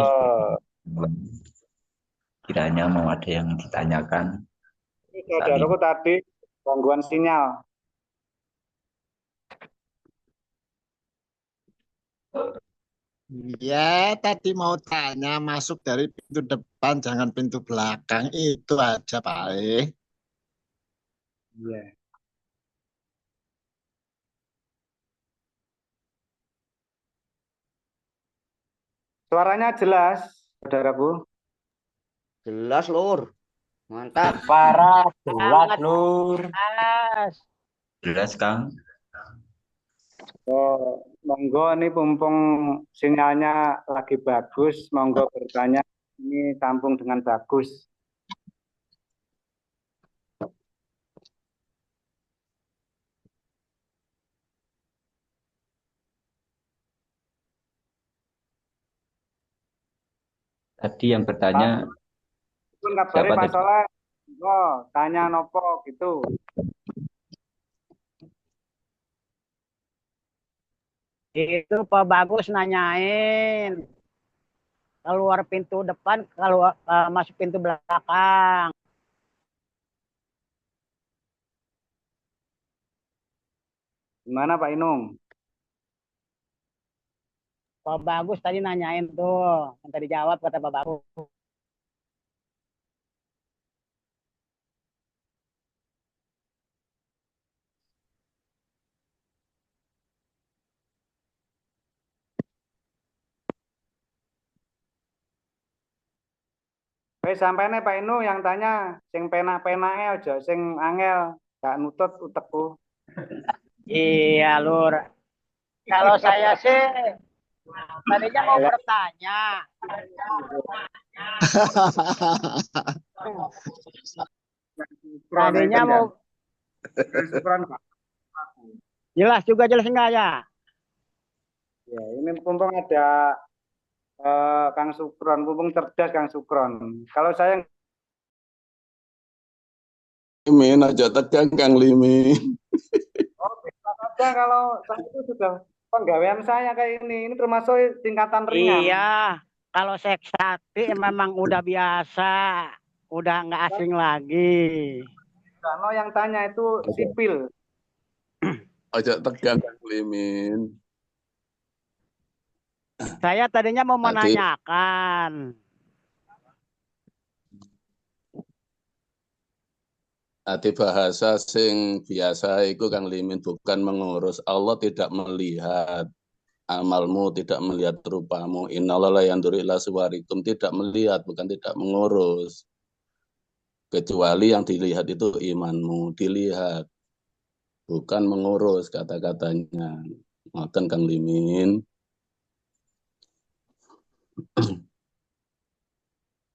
[SPEAKER 9] Kiranya mau ada yang ditanyakan.
[SPEAKER 1] Saudaraku tadi gangguan sinyal.
[SPEAKER 10] Ya, tadi mau tanya masuk dari pintu depan, jangan pintu belakang. Itu aja Pak E.
[SPEAKER 1] Iya. Suaranya jelas, saudaraku.
[SPEAKER 8] Jelas, Lur. Mantap.
[SPEAKER 9] Parah, jelas Lur.
[SPEAKER 8] Jelas.
[SPEAKER 9] Jelas Kang.
[SPEAKER 1] Oh, monggo nih mumpung sinyalnya lagi bagus, monggo bertanya, ini tampung dengan bagus.
[SPEAKER 9] Tadi yang bertanya
[SPEAKER 1] Pun kabari
[SPEAKER 9] siapa
[SPEAKER 1] Pak
[SPEAKER 9] tadi?
[SPEAKER 1] Soleh, oh, tanya nopo gitu.
[SPEAKER 8] Itu Pak Bagus nanyain. Keluar pintu depan, keluar masuk pintu belakang.
[SPEAKER 1] Gimana Pak Inung?
[SPEAKER 8] Pak Bagus tadi nanyain tuh, yang tadi jawab kata Pak Bagus.
[SPEAKER 1] Sampai nih Pak Inu yang tanya, sing penak-penake aja, sing angel, gak nutut utekku.
[SPEAKER 8] Iya, Lur. Kalau saya sih tadinya mau bertanya. Tadinya mau jelas juga jelas enggak ya?
[SPEAKER 1] Ya, ini mumpung ada Kang Sukron, mumpung cerdas Kang Sukron. Kalau saya
[SPEAKER 3] Limin aja tegang Kang Limin.
[SPEAKER 1] oh, bisa saja kalau saya itu sudah penggawean saya kayak ini termasuk tingkatan ringan.
[SPEAKER 8] Iya, kalau seks sakti memang udah biasa, udah nggak asing lagi.
[SPEAKER 1] Kalau yang tanya itu sipil.
[SPEAKER 3] Aja tegang Kang Limin.
[SPEAKER 8] Saya tadinya mau menanyakan.
[SPEAKER 3] Ati bahasa sing biasa itu Kang Limin bukan mengurus. Allah tidak melihat amalmu, tidak melihat rupamu. Innallaha la yanzuru ila suwarikum, tidak melihat, bukan tidak mengurus. Kecuali yang dilihat itu imanmu, dilihat. Bukan mengurus kata-katanya. Makan Kang Limin.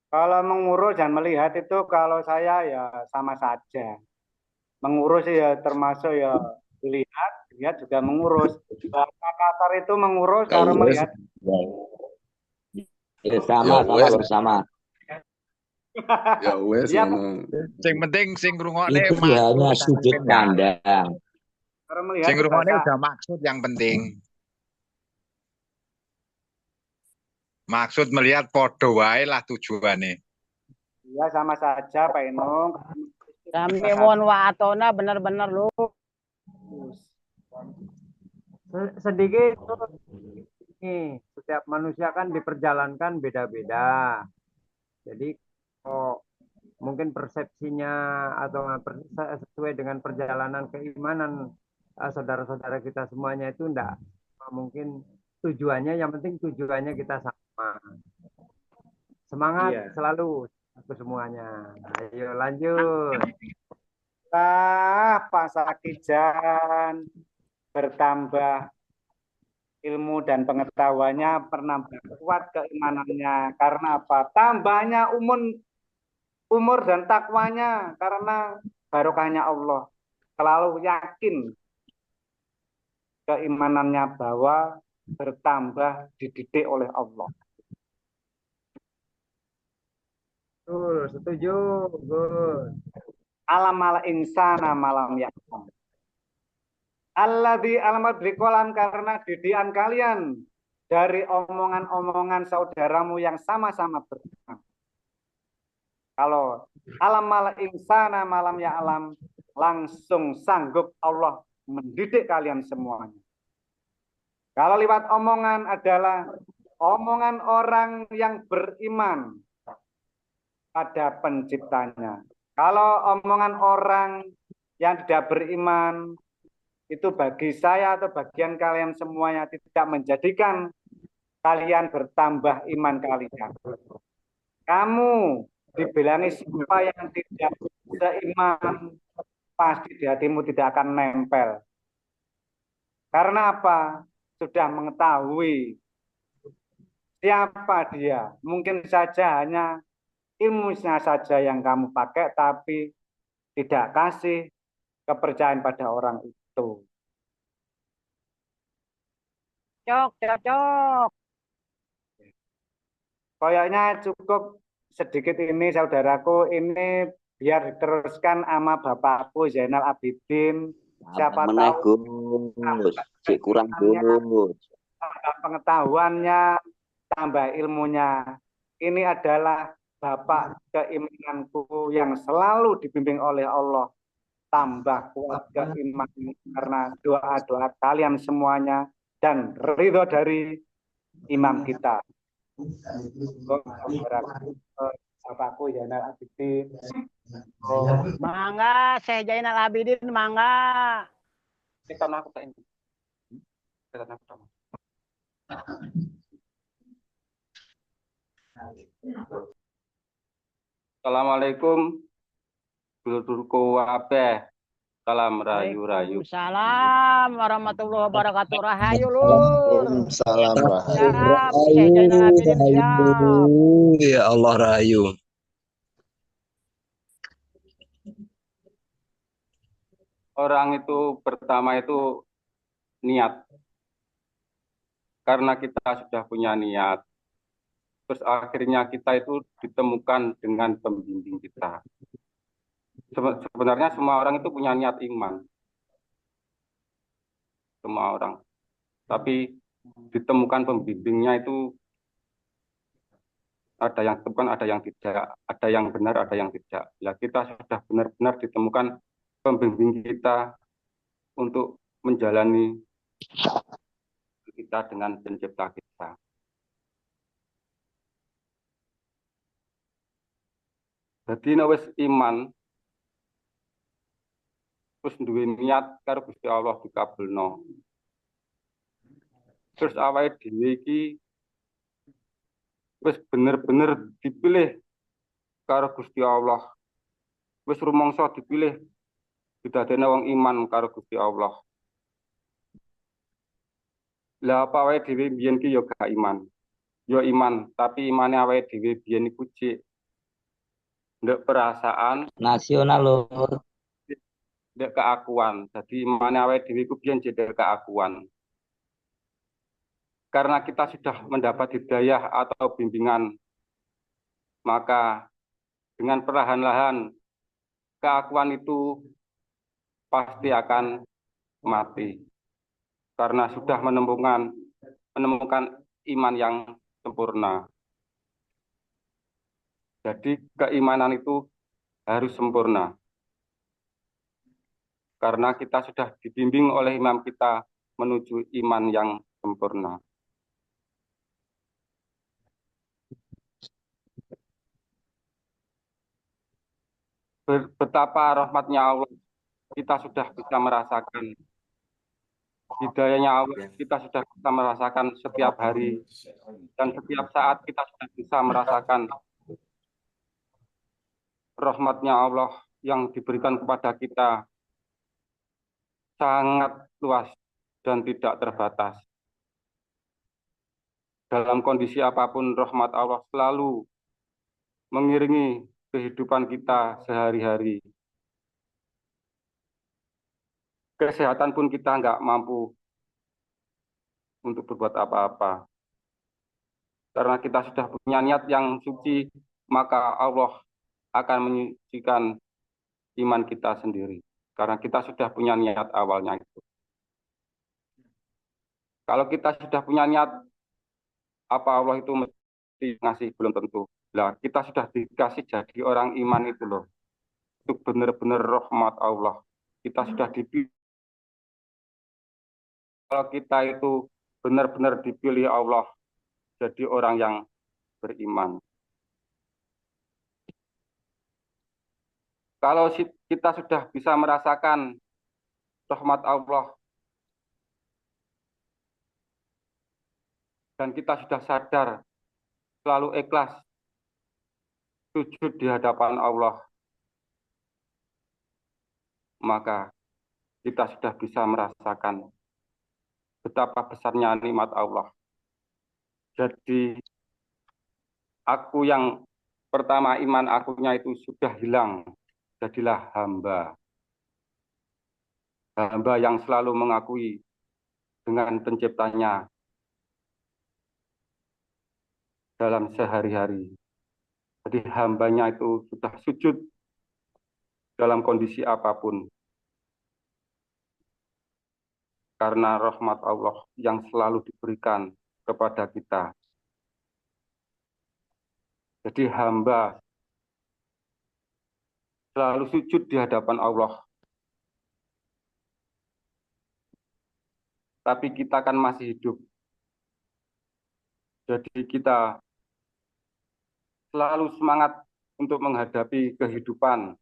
[SPEAKER 1] Kalau mengurus dan melihat itu kalau saya ya sama saja. Mengurus ya termasuk ya dilihat juga mengurus. Bahasa kasar itu mengurus, kalau melihat.
[SPEAKER 7] Ya, sama,
[SPEAKER 3] ya,
[SPEAKER 7] sama.
[SPEAKER 3] Ya wes.
[SPEAKER 1] Ya,
[SPEAKER 4] Sing penting sing ngrungokne
[SPEAKER 7] itu hanya sudut pandang.
[SPEAKER 4] Sing ngrungokne udah maksud yang penting. Maksud melihat podo wae lah tujuannya.
[SPEAKER 1] Ya sama saja Pak Enung.
[SPEAKER 8] Kami mohon waatona benar-benar lu.
[SPEAKER 11] Sedikit nih, setiap manusia kan diperjalankan beda-beda. Jadi mungkin persepsinya atau sesuai dengan perjalanan keimanan saudara-saudara kita semuanya itu enggak mungkin tujuannya, yang penting tujuannya kita sama. Semangat selalu untuk semuanya. Ayo lanjut.
[SPEAKER 1] Pak Sakijan bertambah ilmu dan pengetahuannya, pernah kuat keimanannya. Karena apa? Tambahnya umur dan takwanya karena barokahnya Allah. Selalu yakin keimanannya bahwa bertambah dididik oleh Allah.
[SPEAKER 11] Betul, setuju. Good.
[SPEAKER 1] Alam ala insana malam yakum. Alladzi alamat bikolam, karena didikan kalian dari omongan-omongan saudaramu yang sama-sama beriman. Kalau alam ala insana malam ya alam, langsung sanggup Allah mendidik kalian semuanya. Kalau lewat omongan adalah omongan orang yang beriman pada penciptanya. Kalau omongan orang yang tidak beriman, itu bagi saya atau bagian kalian semuanya tidak menjadikan kalian bertambah iman kalian. Kamu dibilangi siapa yang tidak seiman, pasti di hatimu tidak akan nempel. Karena apa? Sudah mengetahui siapa dia. Mungkin saja hanya ilmunya saja yang kamu pakai, tapi tidak kasih kepercayaan pada orang itu.
[SPEAKER 8] Cocok.
[SPEAKER 1] Kayaknya cukup sedikit ini saudaraku, ini biar diteruskan sama bapakku Zainal Abidin. Siapa tahu
[SPEAKER 7] kurang Gus.
[SPEAKER 1] Pengetahuannya, tambah ilmunya. Ini adalah bapak keimananku yang selalu dibimbing oleh Allah. Tambah kuat keimanan karena doa-doa kalian semuanya dan ridho dari imam kita. Bapakku Zainal Abidin.
[SPEAKER 8] Mangga, Syekh Zainal Abidin, mangga.
[SPEAKER 1] Kita nak kita ini. Kita nak kita. Assalamualaikum. Dulurku kabeh. Salam rayu-rayu.
[SPEAKER 8] Salam warahmatullahi wabarakatuh. Rahayu lur.
[SPEAKER 10] Salam
[SPEAKER 8] Siap, Syekh Zainal Abidin siap.
[SPEAKER 12] Ya Allah rayu.
[SPEAKER 1] Orang itu pertama itu niat. Karena kita sudah punya niat. Terus akhirnya kita itu ditemukan dengan pembimbing kita. Sebenarnya semua orang itu punya niat iman. Semua orang. Tapi ditemukan pembimbingnya itu ada yang tepat, ada yang tidak. Ada yang benar, ada yang tidak. Ya kita sudah benar-benar ditemukan pembimbing kita untuk menjalani kita dengan pencipta kita. Jadi wis iman terus duwe niat karo Gusti Allah dikabulno. Terus awake dhewe iki wis bener-bener dipilih karo Gusti Allah. Wis rumangsa dipilih didadekne wong iman karo Gusti Allah. Lah apa awake dhewe biyen ki ya gak iman. Ya iman, tapi imane awake dhewe biyen iku cek ndek perasaan
[SPEAKER 7] Nasional lur.
[SPEAKER 1] ndek keakuan. Jadi imane awake dhewe iku biyen cek keakuan. Karena kita sudah mendapat hidayah atau bimbingan, maka dengan perlahan-lahan keakuan itu pasti akan mati. Karena sudah menemukan iman yang sempurna. Jadi keimanan itu harus sempurna. Karena kita sudah dibimbing oleh imam kita menuju iman yang sempurna. Betapa rahmatnya Allah, kita sudah bisa merasakan hidayahnya Allah, kita sudah bisa merasakan setiap hari dan setiap saat kita sudah bisa merasakan rahmatnya Allah yang diberikan kepada kita sangat luas dan tidak terbatas. Dalam kondisi apapun rahmat Allah selalu mengiringi kehidupan kita sehari-hari. Kesehatan pun kita nggak mampu untuk berbuat apa-apa. Karena kita sudah punya niat yang suci, maka Allah akan menyucikan iman kita sendiri. Karena kita sudah punya niat awalnya itu. Kalau kita sudah punya niat, apa Allah itu mesti ngasih? Belum tentu. Lah, kita sudah dikasih jadi orang iman itu loh. Itu benar-benar rahmat Allah. Kita sudah dipilih. Kalau kita itu benar-benar dipilih Allah jadi orang yang beriman. Kalau kita sudah bisa merasakan rahmat Allah dan kita sudah sadar selalu ikhlas sujud di hadapan Allah, maka kita sudah bisa merasakan betapa besarnya nikmat Allah. Jadi aku yang pertama iman akunya itu sudah hilang, jadilah hamba. Hamba yang selalu mengakui dengan penciptanya dalam sehari-hari. Jadi hambanya itu sudah sujud dalam kondisi apapun. Karena rahmat Allah yang selalu diberikan kepada kita. Jadi hamba selalu sujud di hadapan Allah. Tapi kita kan masih hidup.
[SPEAKER 13] Jadi kita selalu semangat untuk menghadapi kehidupan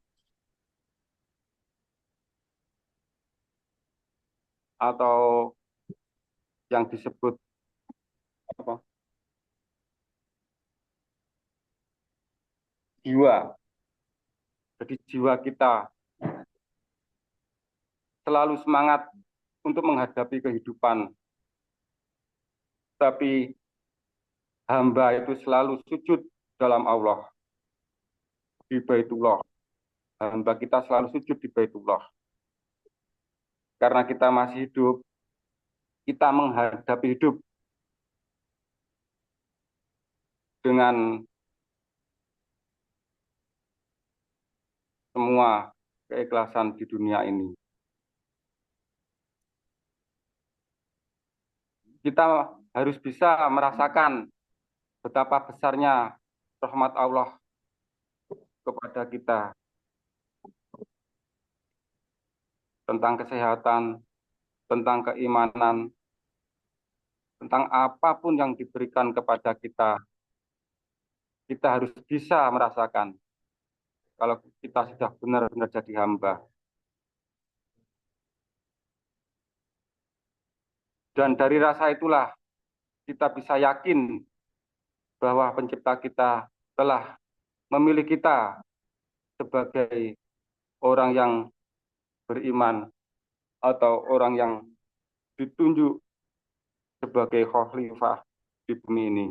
[SPEAKER 13] atau yang disebut apa? Jiwa. Jadi jiwa kita selalu semangat untuk menghadapi kehidupan. Tapi hamba itu selalu sujud dalam Allah, di Baitullah. Hamba kita selalu sujud di Baitullah. Karena kita masih hidup, kita menghadapi hidup dengan semua keikhlasan di dunia ini. Kita harus bisa merasakan betapa besarnya rahmat Allah kepada kita tentang kesehatan, tentang keimanan, tentang apapun yang diberikan kepada kita. Kita harus bisa merasakan kalau kita sudah benar-benar jadi hamba. Dan dari rasa itulah kita bisa yakin bahwa pencipta kita telah memilih kita sebagai orang yang beriman atau orang yang ditunjuk sebagai khalifah di bumi ini.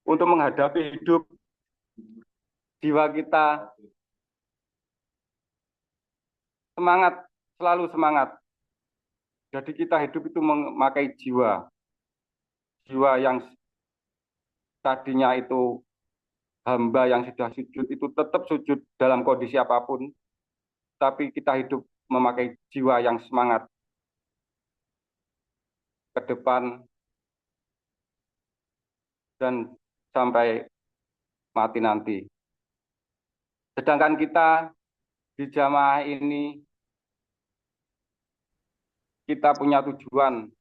[SPEAKER 13] Untuk menghadapi hidup, jiwa kita semangat, selalu semangat. Jadi kita hidup itu memakai jiwa. Jiwa yang tadinya itu hamba yang sudah sujud itu tetap sujud dalam kondisi apapun. Tapi kita hidup memakai jiwa yang semangat ke depan dan sampai mati nanti. Sedangkan kita di jamaah ini, kita punya tujuan,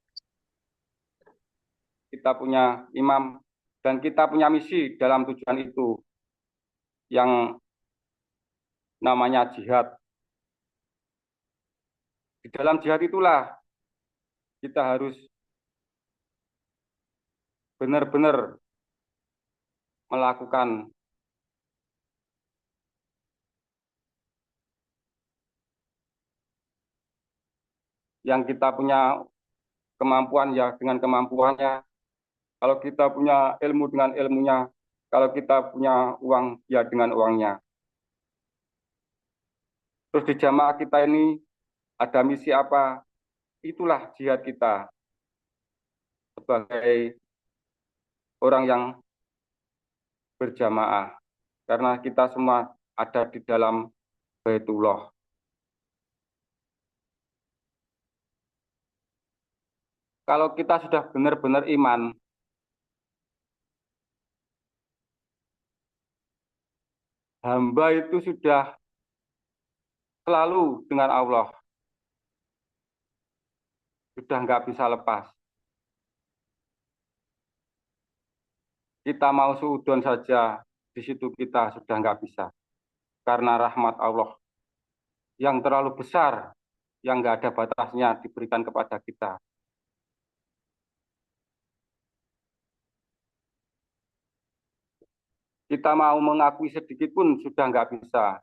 [SPEAKER 13] kita punya imam, dan kita punya misi dalam tujuan itu, yang namanya jihad. Di dalam jihad itulah kita harus benar-benar melakukan yang kita punya kemampuan ya dengan kemampuannya, kalau kita punya ilmu dengan ilmunya, kalau kita punya uang ya dengan uangnya. Terus di jamaah kita ini ada misi apa? Itulah jihad kita sebagai orang yang berjamaah, karena kita semua ada di dalam Baitullah. Kalau kita sudah benar-benar iman, hamba itu sudah selalu dengan Allah, sudah nggak bisa lepas. Kita mau suudon saja, di situ kita sudah nggak bisa. Karena rahmat Allah yang terlalu besar, yang nggak ada batasnya diberikan kepada kita. Kita mau mengakui sedikit pun sudah nggak bisa,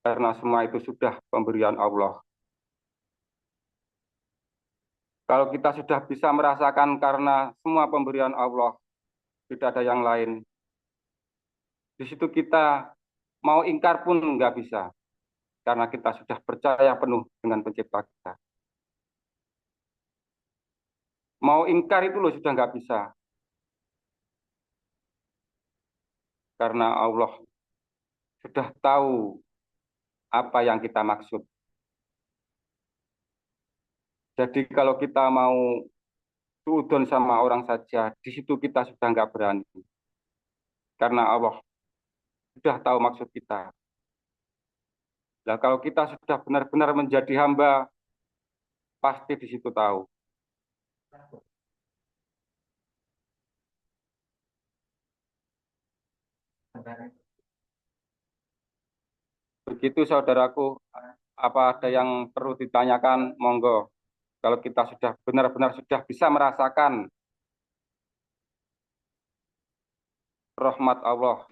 [SPEAKER 13] karena semua itu sudah pemberian Allah. Kalau kita sudah bisa merasakan karena semua pemberian Allah, tidak ada yang lain, di situ kita mau ingkar pun nggak bisa, karena kita sudah percaya penuh dengan pencipta kita. Mau ingkar itu loh sudah nggak bisa, karena Allah sudah tahu apa yang kita maksud. Jadi kalau kita mau suudon sama orang saja, di situ kita sudah nggak berani. Karena Allah sudah tahu maksud kita. Nah, kalau kita sudah benar-benar menjadi hamba, pasti di situ tahu. Begitu saudaraku, apa ada yang perlu ditanyakan? Monggo. Kalau kita sudah benar-benar sudah bisa merasakan rahmat Allah.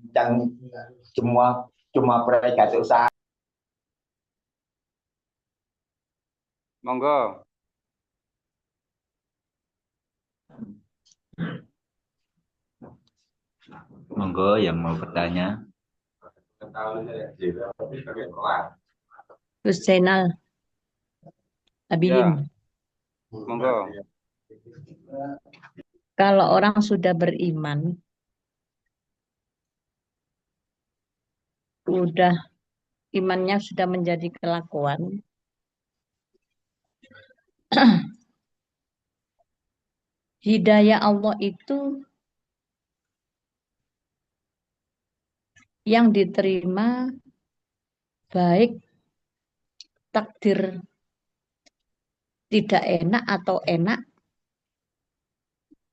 [SPEAKER 14] Dan cuma mereka usaha.
[SPEAKER 13] Monggo.
[SPEAKER 9] Monggo yang mau bertanya.
[SPEAKER 6] Gus Zainal Abidin.
[SPEAKER 13] Monggo.
[SPEAKER 6] Kalau orang sudah beriman, imannya sudah menjadi kelakuan, hidayah Allah itu yang diterima baik takdir tidak enak atau enak,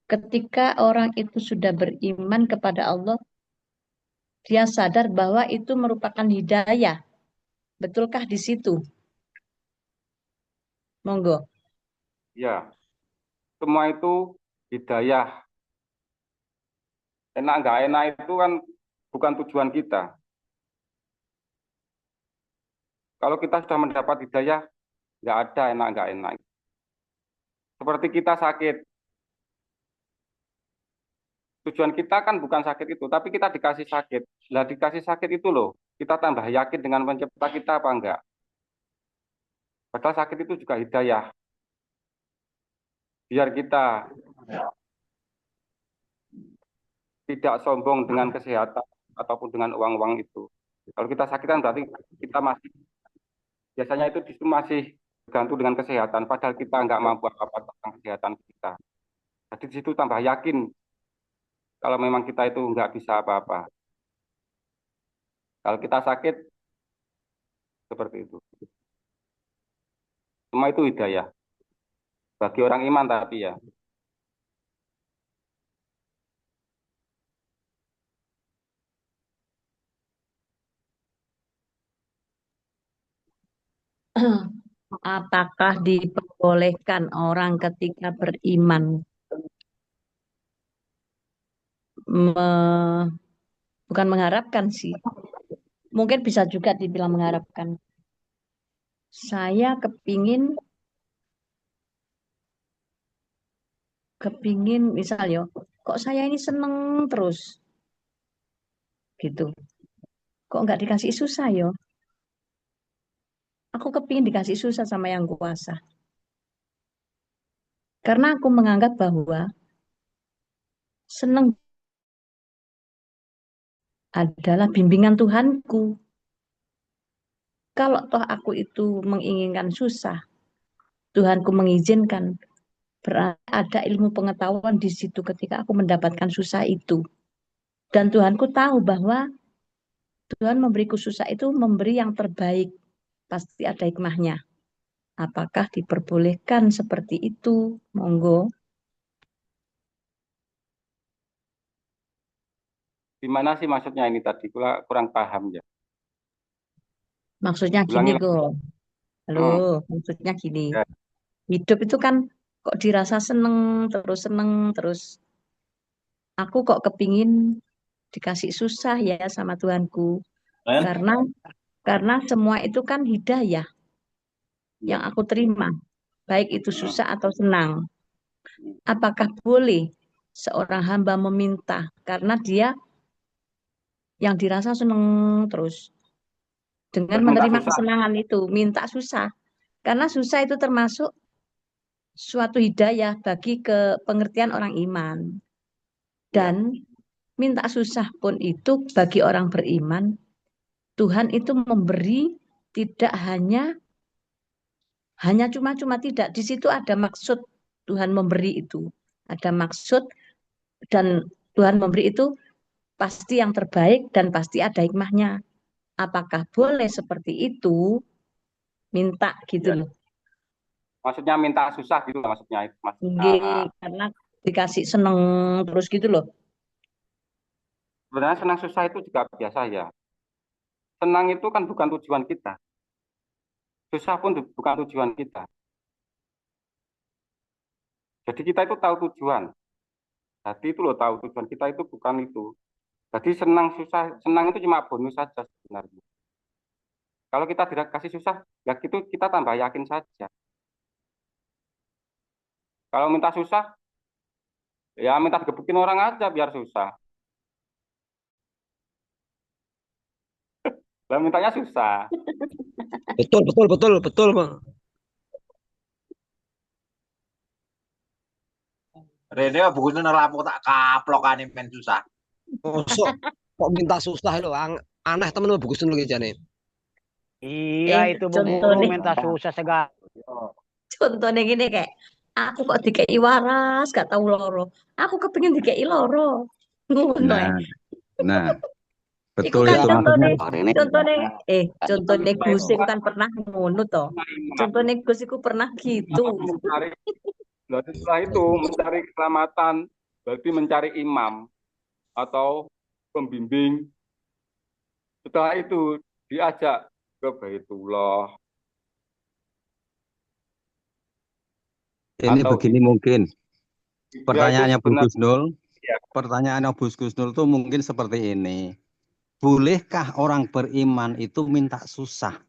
[SPEAKER 6] ketika orang itu sudah beriman kepada Allah, dia sadar bahwa itu merupakan hidayah. Betulkah di situ? Monggo.
[SPEAKER 13] Ya, semua itu hidayah. Enak nggak enak itu kan bukan tujuan kita. Kalau kita sudah mendapat hidayah, nggak ada enak nggak enak. Seperti kita sakit. Tujuan kita kan bukan sakit itu, tapi kita dikasih sakit. Lah dikasih sakit itu loh, kita tambah yakin dengan pencipta kita apa enggak. Padahal sakit itu juga hidayah. Biar kita tidak sombong dengan kesehatan ataupun dengan uang-uang itu. Kalau kita sakit kan berarti kita masih, biasanya itu justru masih tergantung dengan kesehatan, padahal kita nggak mampu apa-apa tentang kesehatan kita. Jadi di situ tambah yakin kalau memang kita itu nggak bisa apa-apa. Kalau kita sakit, seperti itu. Semua itu hidayah. Bagi orang iman tapi ya.
[SPEAKER 6] Apakah diperbolehkan orang ketika beriman bukan mengharapkan sih, mungkin bisa juga dibilang mengharapkan, saya kepingin misal yo, kok saya ini seneng terus gitu, kok nggak dikasih susah yo, aku kepingin dikasih susah sama yang kuasa, karena aku menganggap bahwa seneng adalah bimbingan Tuhanku. Kalau toh aku itu menginginkan susah, Tuhanku mengizinkan, berarti ada ilmu pengetahuan di situ ketika aku mendapatkan susah itu. Dan Tuhanku tahu bahwa Tuhan memberiku susah itu memberi yang terbaik. Pasti ada hikmahnya. Apakah diperbolehkan seperti itu? Monggo.
[SPEAKER 13] Gimana sih maksudnya ini tadi? Kurang paham ya.
[SPEAKER 6] Maksudnya gini kok. Halo, maksudnya gini.
[SPEAKER 13] Ya.
[SPEAKER 6] Hidup itu kan kok dirasa seneng terus. Aku kok kepingin dikasih susah ya sama Tuhanku. Karena semua itu kan hidayah yang aku terima. Baik itu susah atau senang. Apakah boleh seorang hamba meminta karena dia yang dirasa seneng terus dengan menerima kesenangan itu, minta susah. Karena susah itu termasuk suatu hidayah bagi pengertian orang iman. Dan minta susah pun itu bagi orang beriman, Tuhan itu memberi tidak hanya cuma-cuma, tidak. Di situ ada maksud Tuhan memberi itu. Ada maksud, dan Tuhan memberi itu pasti yang terbaik dan pasti ada hikmahnya. apakah boleh seperti itu? Minta gitu
[SPEAKER 13] Ya,
[SPEAKER 6] loh.
[SPEAKER 13] maksudnya minta susah gitu lah maksudnya itu Mas.
[SPEAKER 6] Nggih, karena dikasih seneng terus gitu loh.
[SPEAKER 13] Sebenarnya senang susah itu juga biasa ya. Senang itu kan bukan tujuan kita. Susah pun bukan tujuan kita. Jadi kita itu tahu tujuan. Hati itu loh tahu tujuan kita itu bukan itu. Jadi senang susah, senang itu cuma bonus saja sebenarnya. Kalau kita tidak kasih susah, ya gitu kita tambah yakin saja. Kalau minta susah, ya minta digebukin orang aja biar susah. Lah mintanya susah.
[SPEAKER 12] Betul, betul, betul, betul, Pak.
[SPEAKER 14] Rene bukunya nerampok tak kaplokane men susah.
[SPEAKER 12] Mosok kok minta susah lho, aneh temen bagus lho jane.
[SPEAKER 8] Iya itu Bu Guru
[SPEAKER 6] contohnya
[SPEAKER 8] minta susah segala.
[SPEAKER 6] contohnya gini kayak aku kok dikei waras gak tahu loro. Aku kepengin dikei loro. Ngono
[SPEAKER 9] Nah, nah,
[SPEAKER 6] Iku
[SPEAKER 9] betul
[SPEAKER 6] kan
[SPEAKER 9] itu
[SPEAKER 6] contohnya,
[SPEAKER 9] maksudnya.
[SPEAKER 6] contohnya Gus iku kan pernah ngono toh. Contohnya Gus iku pernah gitu.
[SPEAKER 13] Mencari, setelah itu mencari keselamatan, berarti mencari imam atau pembimbing. Setelah itu diajak ke Baitullah
[SPEAKER 9] Ini
[SPEAKER 13] atau
[SPEAKER 9] begini mungkin. Pertanyaannya Bu
[SPEAKER 13] sebenarnya
[SPEAKER 9] Gusnul,
[SPEAKER 13] ya,
[SPEAKER 9] pertanyaannya Bu Gusnul tuh mungkin seperti ini. Bolehkah orang beriman itu minta susah?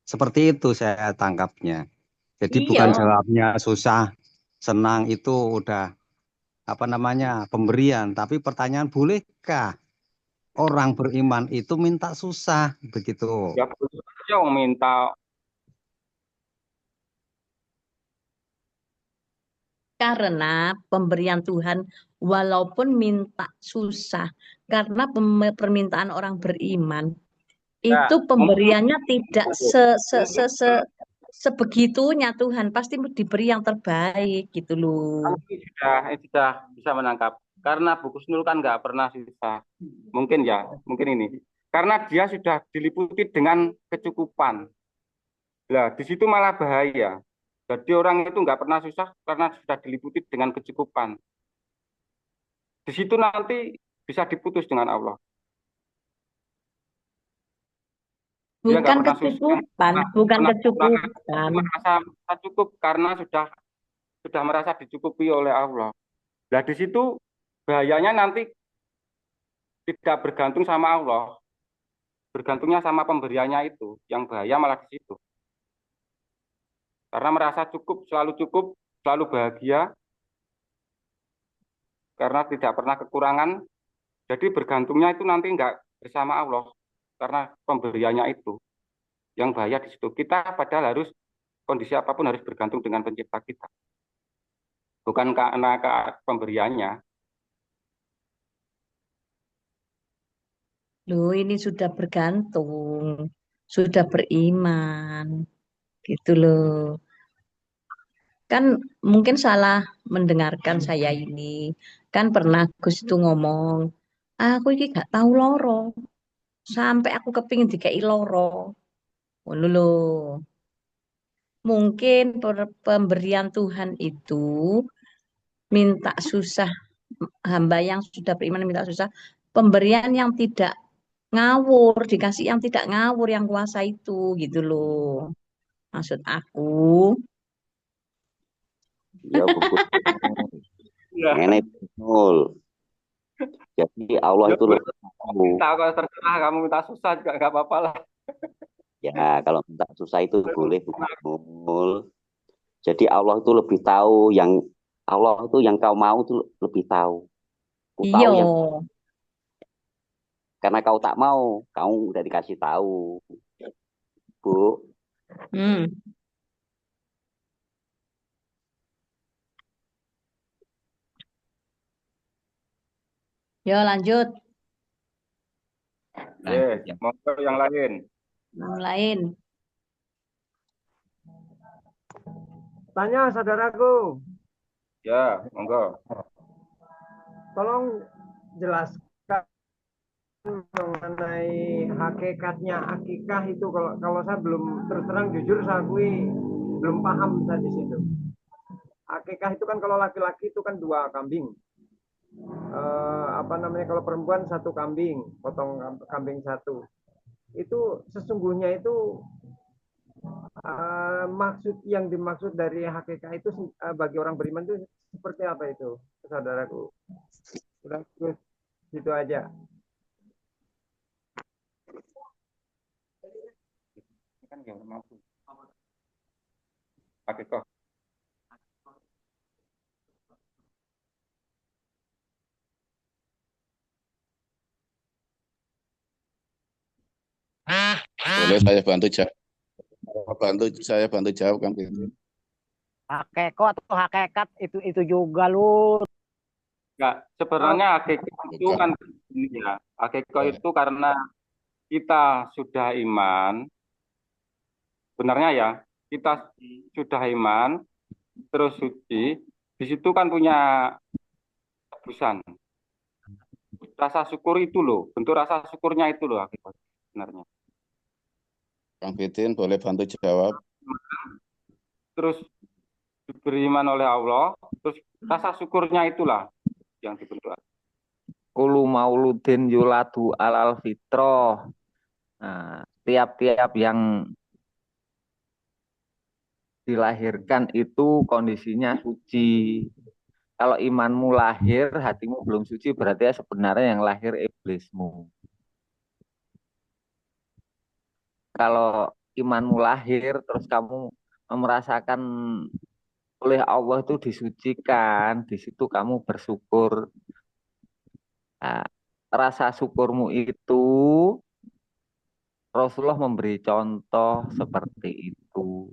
[SPEAKER 9] Seperti itu saya tangkapnya. Jadi bukan
[SPEAKER 6] Iya,
[SPEAKER 9] jawabnya susah, senang itu udah apa namanya pemberian, tapi pertanyaan bolehkah orang beriman itu minta susah begitu?
[SPEAKER 13] ya boleh saja orang minta.
[SPEAKER 6] karena pemberian Tuhan walaupun minta susah, karena permintaan orang beriman
[SPEAKER 13] Ya,
[SPEAKER 6] itu
[SPEAKER 13] mungkin
[SPEAKER 6] pemberiannya tidak sebegitunya Tuhan pasti diberi yang terbaik gitu loh.
[SPEAKER 13] sudah bisa menangkap. Karena Bu Kusnul kan nggak pernah susah. Mungkin ya, mungkin ini. Karena dia sudah diliputi dengan kecukupan. Lah, di situ malah bahaya. Jadi orang itu nggak pernah susah karena sudah diliputi dengan kecukupan. Di situ nanti bisa diputus dengan Allah. Dia nggak
[SPEAKER 6] Bukan
[SPEAKER 13] pernah susah,
[SPEAKER 6] kecukupan, bukan kecukupan.
[SPEAKER 13] merasa cukup karena sudah merasa dicukupi oleh Allah. Nah, di situ bahayanya nanti tidak bergantung sama Allah, bergantungnya sama pemberiannya itu. Yang bahaya malah di situ. Karena merasa cukup, selalu bahagia, karena tidak pernah kekurangan. Jadi bergantungnya itu nanti nggak bersama Allah, karena pemberiannya itu. Yang bahaya di situ. Kita padahal harus, kondisi apapun harus bergantung dengan pencipta kita. Bukan karena pemberiannya.
[SPEAKER 6] Loh, ini sudah bergantung, sudah beriman, gitu loh. Kan mungkin salah mendengarkan saya ini. Kan pernah Gus itu ngomong, aku ini gak tahu loro, sampai aku kepingin dikai loro. Ngono loh. Mungkin pemberian Tuhan itu minta susah, hamba yang sudah beriman minta susah, pemberian yang tidak ngawur, dikasih yang tidak ngawur, yang kuasa itu, gitu loh. Maksud aku.
[SPEAKER 7] Ya buku
[SPEAKER 13] Ya.
[SPEAKER 7] nenek betul. Jadi Allah
[SPEAKER 13] Ya,
[SPEAKER 7] itu lebih tahu.
[SPEAKER 13] kalau terserah kamu minta susah juga nggak apa-apa lah.
[SPEAKER 7] Ya kalau minta susah itu boleh betul. Jadi Allah itu lebih tahu yang Allah itu yang kau mau itu lebih tahu. Ku
[SPEAKER 6] Iya.
[SPEAKER 7] tahu yang karena kau tak mau, kau udah dikasih tahu, Bu.
[SPEAKER 6] Hmm. Yo lanjut.
[SPEAKER 13] Mau ke yang lain.
[SPEAKER 6] Yang lain.
[SPEAKER 11] Tanya saudaraku,
[SPEAKER 13] Ya, monggo.
[SPEAKER 11] tolong jelaskan mengenai hakikatnya akikah itu kalau saya belum terus terang jujur saya akui belum paham saya di situ. Akikah itu kan kalau laki-laki itu kan 2 kambing. Kalau perempuan 1 kambing, potong kambing 1. Itu sesungguhnya itu maksud yang dimaksud dari hakikah itu bagi orang beriman itu seperti apa itu, saudaraku? Udah gitu aja.
[SPEAKER 13] Kan nggak mampu. Pakai kok.
[SPEAKER 3] Boleh saya bantu jawab? Saya bantu jawab Kang Pipin.
[SPEAKER 8] Hakikat atau hakikat itu juga lu.
[SPEAKER 13] Enggak, sebenarnya hakikat itu kan ini ya. Hakikat itu karena kita sudah iman, sebenarnya ya, kita sudah iman, terus suci, di situ kan punya tebusan. Rasa syukur itu loh, bentuk rasa syukurnya itu loh hakikat sebenarnya.
[SPEAKER 3] Kang Pipin boleh bantu jawab?
[SPEAKER 13] Terus beriman oleh Allah, terus rasa syukurnya itulah yang dibentuk.
[SPEAKER 15] Kulu mauludin yuladu alal fitroh. Nah, tiap-tiap yang dilahirkan itu kondisinya suci. Kalau imanmu lahir, hatimu belum suci, berarti ya sebenarnya yang lahir iblismu. Kalau imanmu lahir, terus kamu merasakan oleh Allah itu disucikan, di situ kamu bersyukur. Nah, rasa syukurmu itu Rasulullah memberi contoh seperti itu.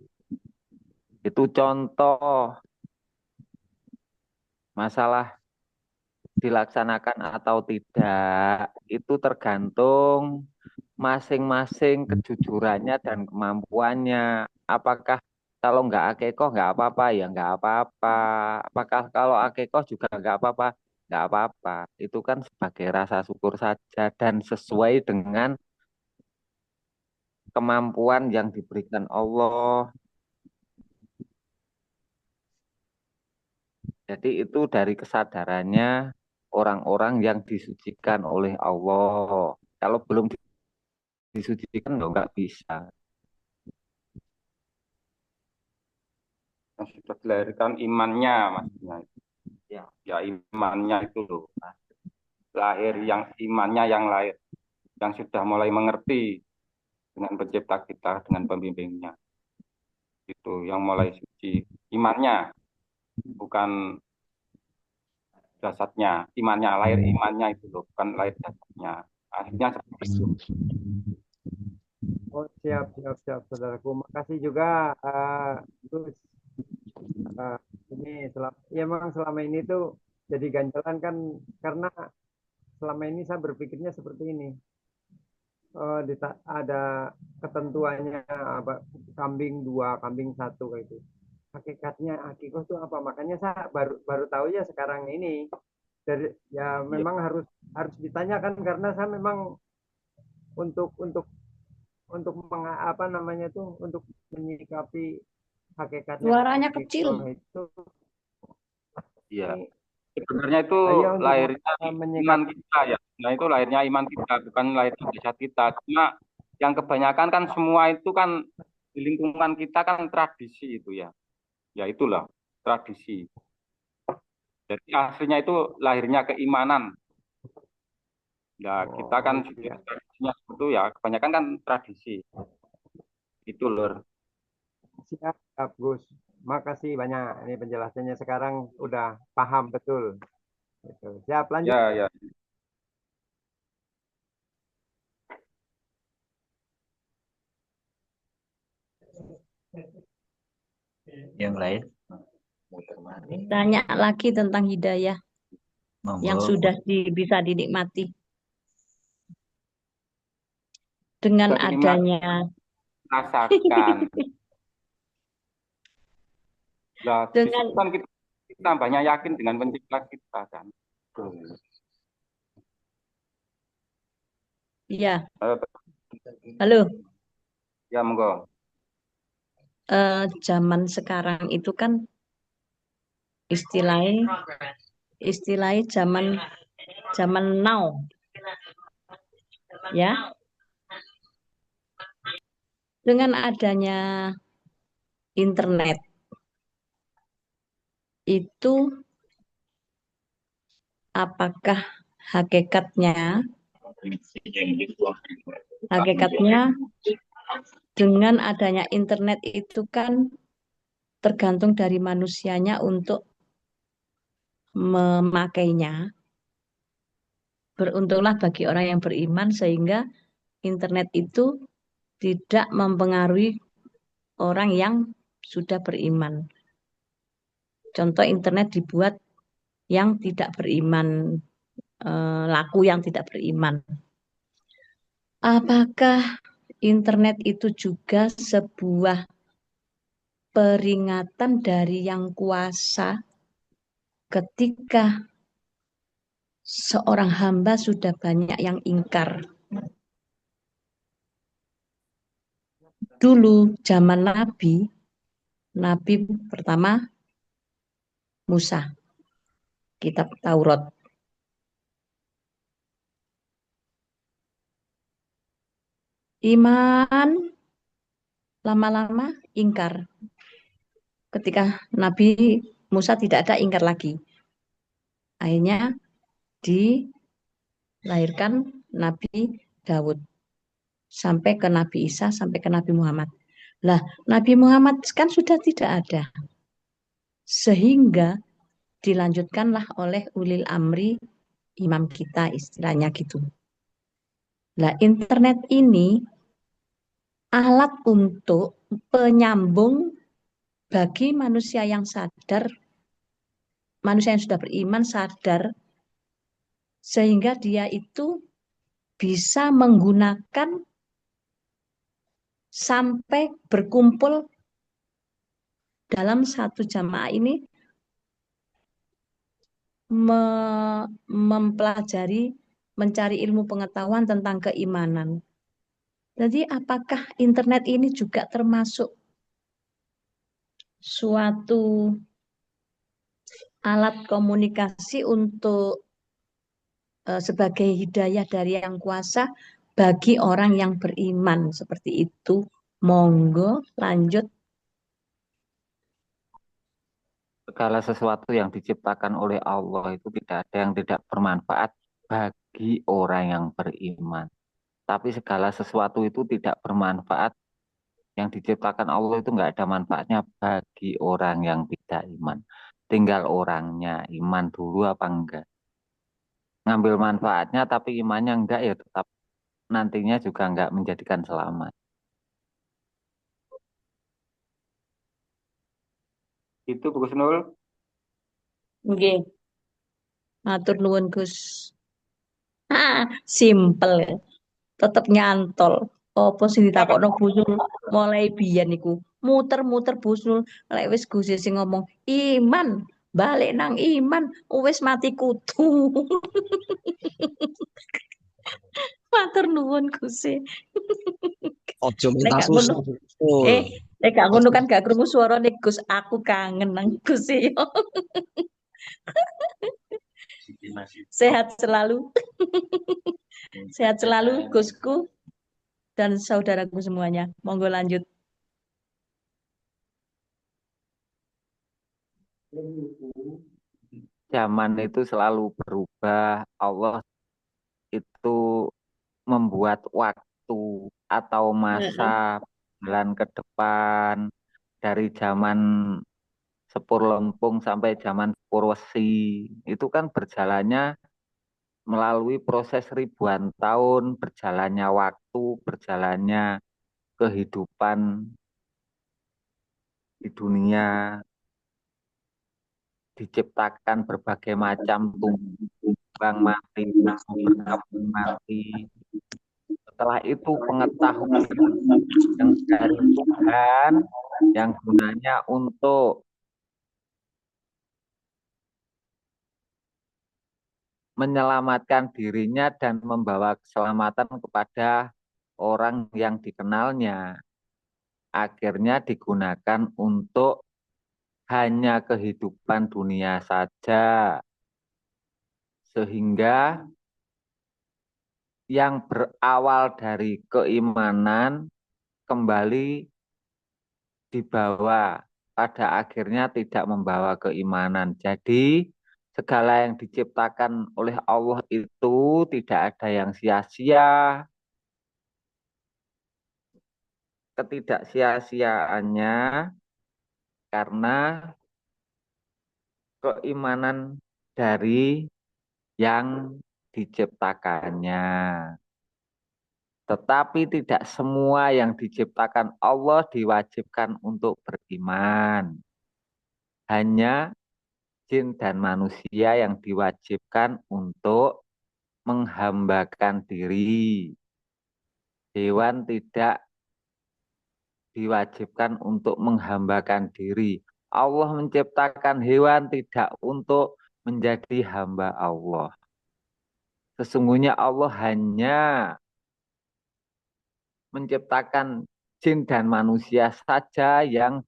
[SPEAKER 15] Itu contoh. Masalah dilaksanakan atau tidak itu tergantung masing-masing kejujurannya dan kemampuannya. Apakah kalau nggak akikoh nggak apa-apa ya nggak apa-apa. Apakah kalau akikoh juga nggak apa-apa? Nggak apa-apa. Itu kan sebagai rasa syukur saja dan sesuai dengan kemampuan yang diberikan Allah. Jadi itu dari kesadarannya orang-orang yang disucikan oleh Allah. Kalau belum disucikan nggak bisa.
[SPEAKER 13] Yang sudah dilahirkan imannya maksudnya. Ya imannya itu loh. Lahir yang imannya yang lahir. Yang sudah mulai mengerti dengan pencipta kita, dengan pembimbingnya. Itu yang mulai suci. Imannya. Bukan jasadnya, imannya, lahir imannya itu loh, bukan lahir jasadnya. Akhirnya seperti itu.
[SPEAKER 11] Oh, siap, saudaraku. Makasih juga, Gus. Ini memang selama ini tuh jadi ganjalan kan, karena selama ini saya berpikirnya seperti ini. Ada ketentuannya apa, kambing 2, kambing 1 kayak itu. Hakikatnya akikoh itu apa? Makanya saya baru tahu ya sekarang ini. Memang harus ditanyakan karena saya memang untuk untuk menyikapi hakikatnya
[SPEAKER 6] Suaranya kecil.
[SPEAKER 11] Itu
[SPEAKER 13] iya. Sebenarnya itu lahirnya iman kita ya. Nah itu lahirnya iman kita, bukan lahir jasad kita. Cuma yang kebanyakan kan semua itu kan di lingkungan kita kan tradisi itu ya. Ya itulah tradisi. Jadi aslinya itu lahirnya keimanan. Ya kita kan juga tradisinya itu ya kebanyakan kan tradisi. Itu lur.
[SPEAKER 11] Siap, Gus. Makasih banyak. Ini penjelasannya sekarang udah paham betul. Gitu. Siap, lanjut.
[SPEAKER 13] Ya.
[SPEAKER 14] Yang lain?
[SPEAKER 6] Tanya lagi tentang hidayah yang sudah bisa dinikmati dengan adanya
[SPEAKER 13] rasakan. Lah, dengan kan kita banyak yakin dengan pencipta kita kan.
[SPEAKER 6] Iya,
[SPEAKER 13] Eh,
[SPEAKER 6] halo.
[SPEAKER 13] Ya, monggo.
[SPEAKER 6] Zaman sekarang itu kan istilahnya zaman now, ya. Dengan adanya internet itu, apakah hakikatnya dengan adanya internet itu kan tergantung dari manusianya untuk memakainya. Beruntunglah bagi orang yang beriman sehingga internet itu tidak mempengaruhi orang yang sudah beriman. Contoh, internet dibuat yang tidak beriman, laku yang tidak beriman. Apakah internet itu juga sebuah peringatan dari Yang Kuasa ketika seorang hamba sudah banyak yang ingkar? Dulu zaman Nabi pertama Musa, kitab Taurat. Iman, lama-lama ingkar. Ketika Nabi Musa tidak ada, ingkar lagi. Akhirnya dilahirkan Nabi Daud. Sampai ke Nabi Isa, sampai ke Nabi Muhammad. Lah, Nabi Muhammad kan sudah tidak ada. Sehingga dilanjutkanlah oleh ulil amri, imam kita istilahnya gitu. Lah, internet ini alat untuk penyambung bagi manusia yang sadar, manusia yang sudah beriman sadar, sehingga dia itu bisa menggunakan sampai berkumpul dalam satu jamaah ini mempelajari, mencari ilmu pengetahuan tentang keimanan. Jadi apakah internet ini juga termasuk suatu alat komunikasi untuk sebagai hidayah dari Yang Kuasa bagi orang yang beriman seperti itu? Monggo lanjut.
[SPEAKER 15] Segala sesuatu yang diciptakan oleh Allah itu tidak ada yang tidak bermanfaat bagi orang yang beriman. Tapi segala sesuatu itu tidak bermanfaat, yang diciptakan Allah itu nggak ada manfaatnya bagi orang yang tidak iman. Tinggal orangnya iman dulu apa enggak. Ngambil manfaatnya tapi imannya enggak, ya tetap nantinya juga enggak menjadikan selamat.
[SPEAKER 13] Itu Gus Nul.
[SPEAKER 6] Nggih. Matur nuwun Gus. Simpel. Tetep nyantol. Apa sing ditakokno Gus Nul mulai biyen niku. Muter-muter Gus Nul, lek wis Gus sing ngomong iman, balik nang iman, wis mati kutu. Matur nuwun Gus.
[SPEAKER 12] Ojo
[SPEAKER 6] Nek
[SPEAKER 12] minta
[SPEAKER 6] gak ngono,
[SPEAKER 12] susah. Betul.
[SPEAKER 6] nek gak ngono kan gak krungu suarane Gus, aku kangen nang Gus. Sehat selalu. Sehat selalu Gusku dan saudaraku semuanya. Monggo lanjut.
[SPEAKER 15] Zaman itu selalu berubah. Allah itu membuat waktu atau masa jalan ke depan dari zaman Sepur Lempung sampai zaman Sepur Wesi. Itu kan berjalannya melalui proses ribuan tahun, berjalannya waktu, berjalannya kehidupan di dunia, diciptakan berbagai macam tumbuh mati, berkembang mati. Setelah itu pengetahuan yang dari Tuhan yang gunanya untuk menyelamatkan dirinya dan membawa keselamatan kepada orang yang dikenalnya. Akhirnya digunakan untuk hanya kehidupan dunia saja. Sehingga yang berawal dari keimanan kembali dibawa pada akhirnya tidak membawa keimanan. Jadi segala yang diciptakan oleh Allah itu tidak ada yang sia-sia. Ketidaksia-siaannya karena keimanan dari yang diciptakannya. Tetapi tidak semua yang diciptakan Allah diwajibkan untuk beriman. Hanya jin dan manusia yang diwajibkan untuk menghambakan diri. Hewan tidak diwajibkan untuk menghambakan diri. Allah menciptakan hewan tidak untuk menjadi hamba Allah. Sesungguhnya Allah hanya menciptakan jin dan manusia saja yang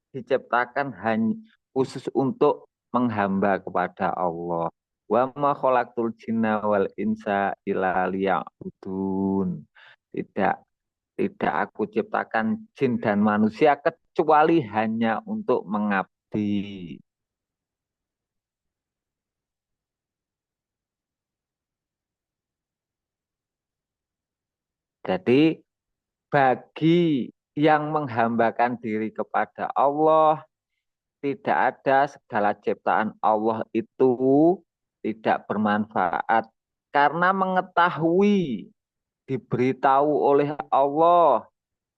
[SPEAKER 15] diciptakan hanya khusus untuk menghamba kepada Allah. Wa ma khalaqtul jinna wal insa illa liya'budun. Tidak aku ciptakan jin dan manusia kecuali hanya untuk mengabdi. Jadi bagi yang menghambakan diri kepada Allah, tidak ada segala ciptaan Allah itu tidak bermanfaat. Karena mengetahui, diberitahu oleh Allah,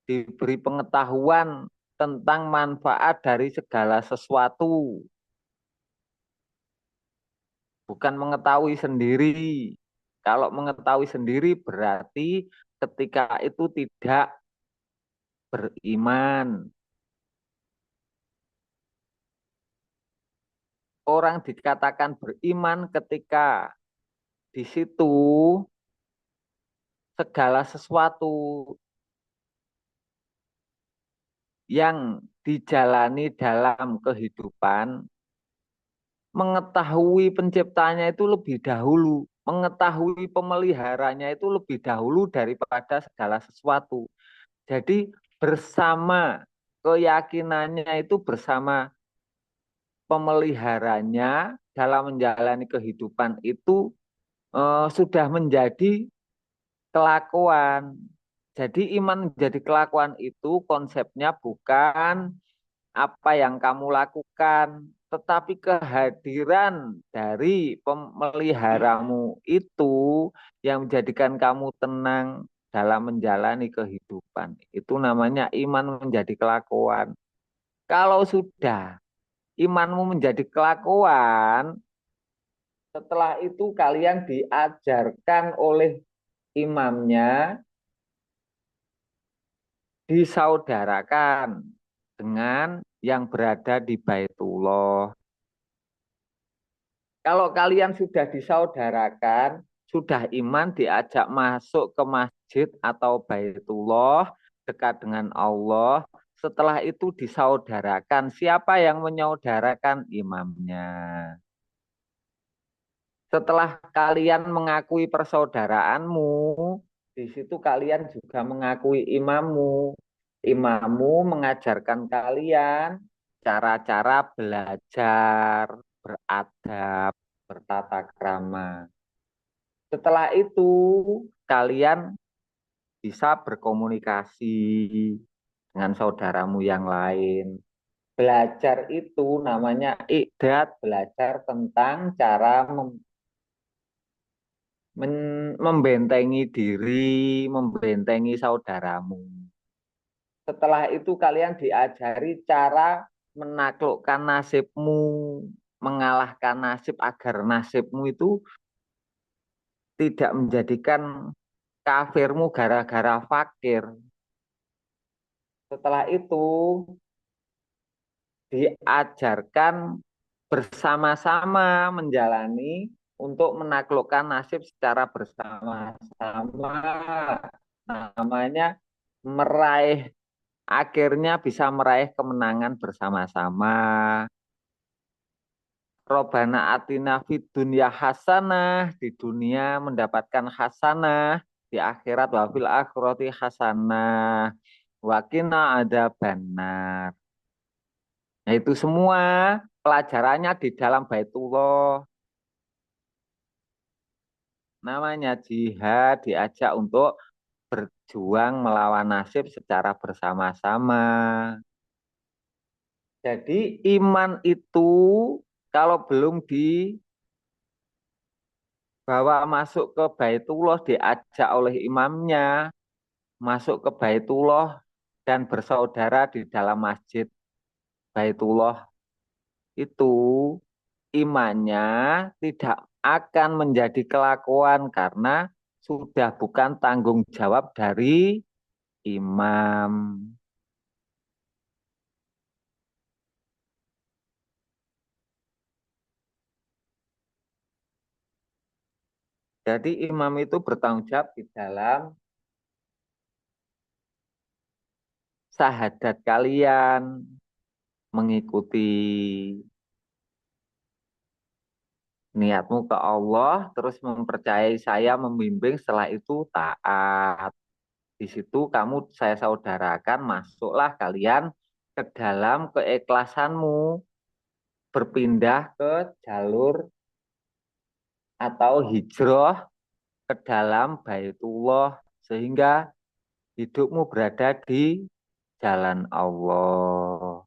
[SPEAKER 15] diberi pengetahuan tentang manfaat dari segala sesuatu. Bukan mengetahui sendiri. Kalau mengetahui sendiri berarti ketika itu tidak beriman. Orang dikatakan beriman ketika di situ segala sesuatu yang dijalani dalam kehidupan, mengetahui penciptanya itu lebih dahulu, mengetahui pemeliharanya itu lebih dahulu daripada segala sesuatu. Jadi bersama keyakinannya itu bersama pemeliharanya dalam menjalani kehidupan itu sudah menjadi kelakuan. Jadi iman menjadi kelakuan itu konsepnya bukan apa yang kamu lakukan, tetapi kehadiran dari pemeliharamu itu yang menjadikan kamu tenang dalam menjalani kehidupan. Itu namanya iman menjadi kelakuan. Kalau sudah imanmu menjadi kelakuan, setelah itu kalian diajarkan oleh imamnya, disaudarakan dengan yang berada di Baitullah. Kalau kalian sudah disaudarakan, sudah iman, diajak masuk ke masjid atau Baitullah, dekat dengan Allah, setelah itu disaudarakan. Siapa yang menyaudarakan? Imamnya. Setelah kalian mengakui persaudaraanmu, di situ kalian juga mengakui imammu. Imammu mengajarkan kalian cara-cara belajar, beradab, bertata krama. Setelah itu kalian bisa berkomunikasi dengan saudaramu yang lain. Belajar itu namanya iqdad, belajar tentang cara membentengi diri, membentengi saudaramu. Setelah itu kalian diajari cara menaklukkan nasibmu, mengalahkan nasib agar nasibmu itu tidak menjadikan kafirmu gara-gara fakir. Setelah itu diajarkan bersama-sama menjalani untuk menaklukkan nasib secara bersama-sama. Namanya meraih, akhirnya bisa meraih kemenangan bersama-sama. Robana atina fid dunya hasanah, di dunia mendapatkan hasanah, di akhirat wafil akhirati hasanah, wakina ada benar. Nah itu semua pelajarannya di dalam Baitullah. Namanya jihad, diajak untuk berjuang melawan nasib secara bersama-sama. Jadi iman itu kalau belum dibawa masuk ke Baitullah, diajak oleh imamnya masuk ke Baitullah dan bersaudara di dalam masjid Baitullah, itu imannya tidak akan menjadi kelakuan karena sudah bukan tanggung jawab dari imam. Jadi imam itu bertanggung jawab di dalam syahadat kalian, mengikuti niatmu ke Allah, terus mempercayai saya membimbing, setelah itu taat. Di situ kamu saya saudarakan, masuklah kalian ke dalam keikhlasanmu, berpindah ke jalur atau hijrah ke dalam Baitullah, sehingga hidupmu berada di jalan Allah.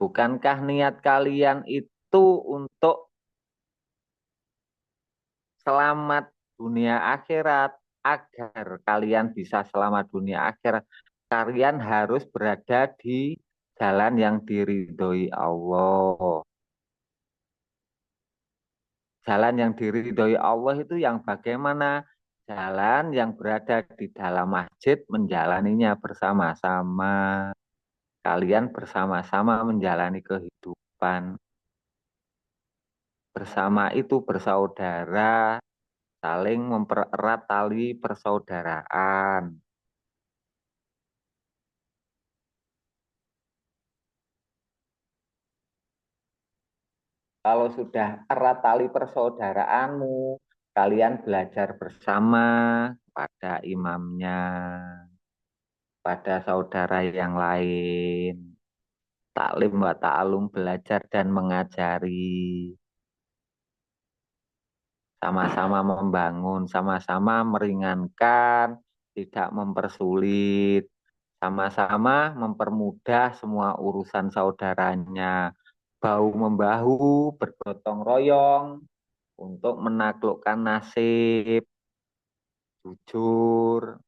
[SPEAKER 15] Bukankah niat kalian itu untuk selamat dunia akhirat? Agar kalian bisa selamat dunia akhirat, kalian harus berada di jalan yang diridhoi Allah. Jalan yang diridhoi Allah itu yang bagaimana? Jalan yang berada di dalam masjid, menjalaninya bersama-sama. Kalian bersama-sama menjalani kehidupan. Bersama itu bersaudara, saling mempererat tali persaudaraan. Kalau sudah erat tali persaudaraanmu, kalian belajar bersama pada imamnya, pada saudara yang lain. Taklim wa ta'alum, belajar dan mengajari. Sama-sama membangun, sama-sama meringankan, tidak mempersulit, sama-sama mempermudah semua urusan saudaranya, bahu-membahu, bergotong royong untuk menaklukkan nasib, jujur,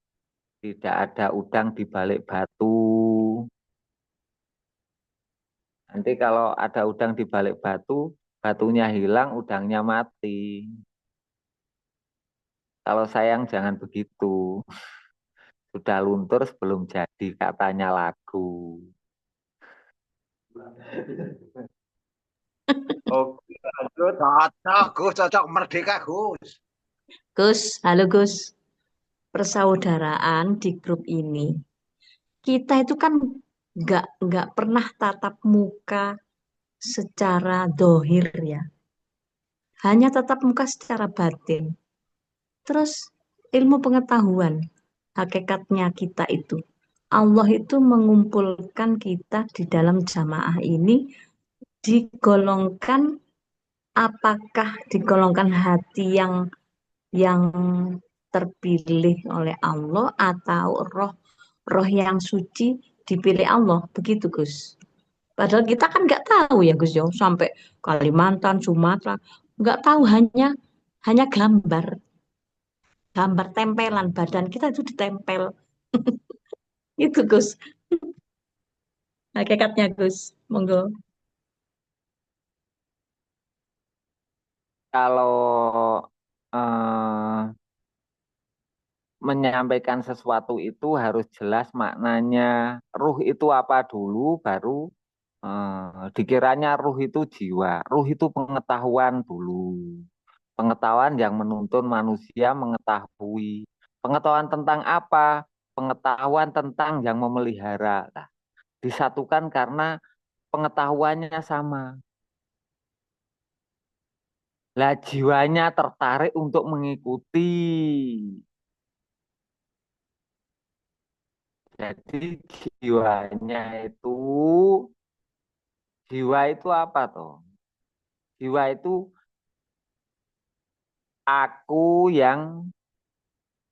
[SPEAKER 15] tidak ada udang di balik batu. Nanti kalau ada udang di balik batu, batunya hilang, udangnya mati. Kalau sayang jangan begitu. Sudah luntur sebelum jadi, katanya lagu.
[SPEAKER 14] Oke, lanjut. Cocok, Gus, cocok. Merdeka, Gus.
[SPEAKER 6] Gus, halo Gus. Persaudaraan di grup ini, kita itu kan nggak pernah tatap muka secara dohir ya, hanya tatap muka secara batin. Terus ilmu pengetahuan, hakikatnya kita itu, Allah itu mengumpulkan kita di dalam jamaah ini, digolongkan, apakah digolongkan hati yang terpilih oleh Allah atau roh yang suci dipilih Allah, begitu Gus. Padahal kita kan nggak tahu ya Gus, ya sampai Kalimantan, Sumatera, nggak tahu, hanya gambar gambar tempelan badan kita itu ditempel. Itu Gus, hakikatnya Gus. Monggo.
[SPEAKER 15] Kalau eh, menyampaikan sesuatu itu harus jelas maknanya. Ruh itu apa dulu, baru dikiranya ruh itu jiwa. Ruh itu pengetahuan dulu. Pengetahuan yang menuntun manusia mengetahui. Pengetahuan tentang apa? Pengetahuan tentang yang memelihara. Nah, disatukan karena pengetahuannya sama. Lah jiwanya tertarik untuk mengikuti. Jadi jiwa itu apa toh? Jiwa itu aku yang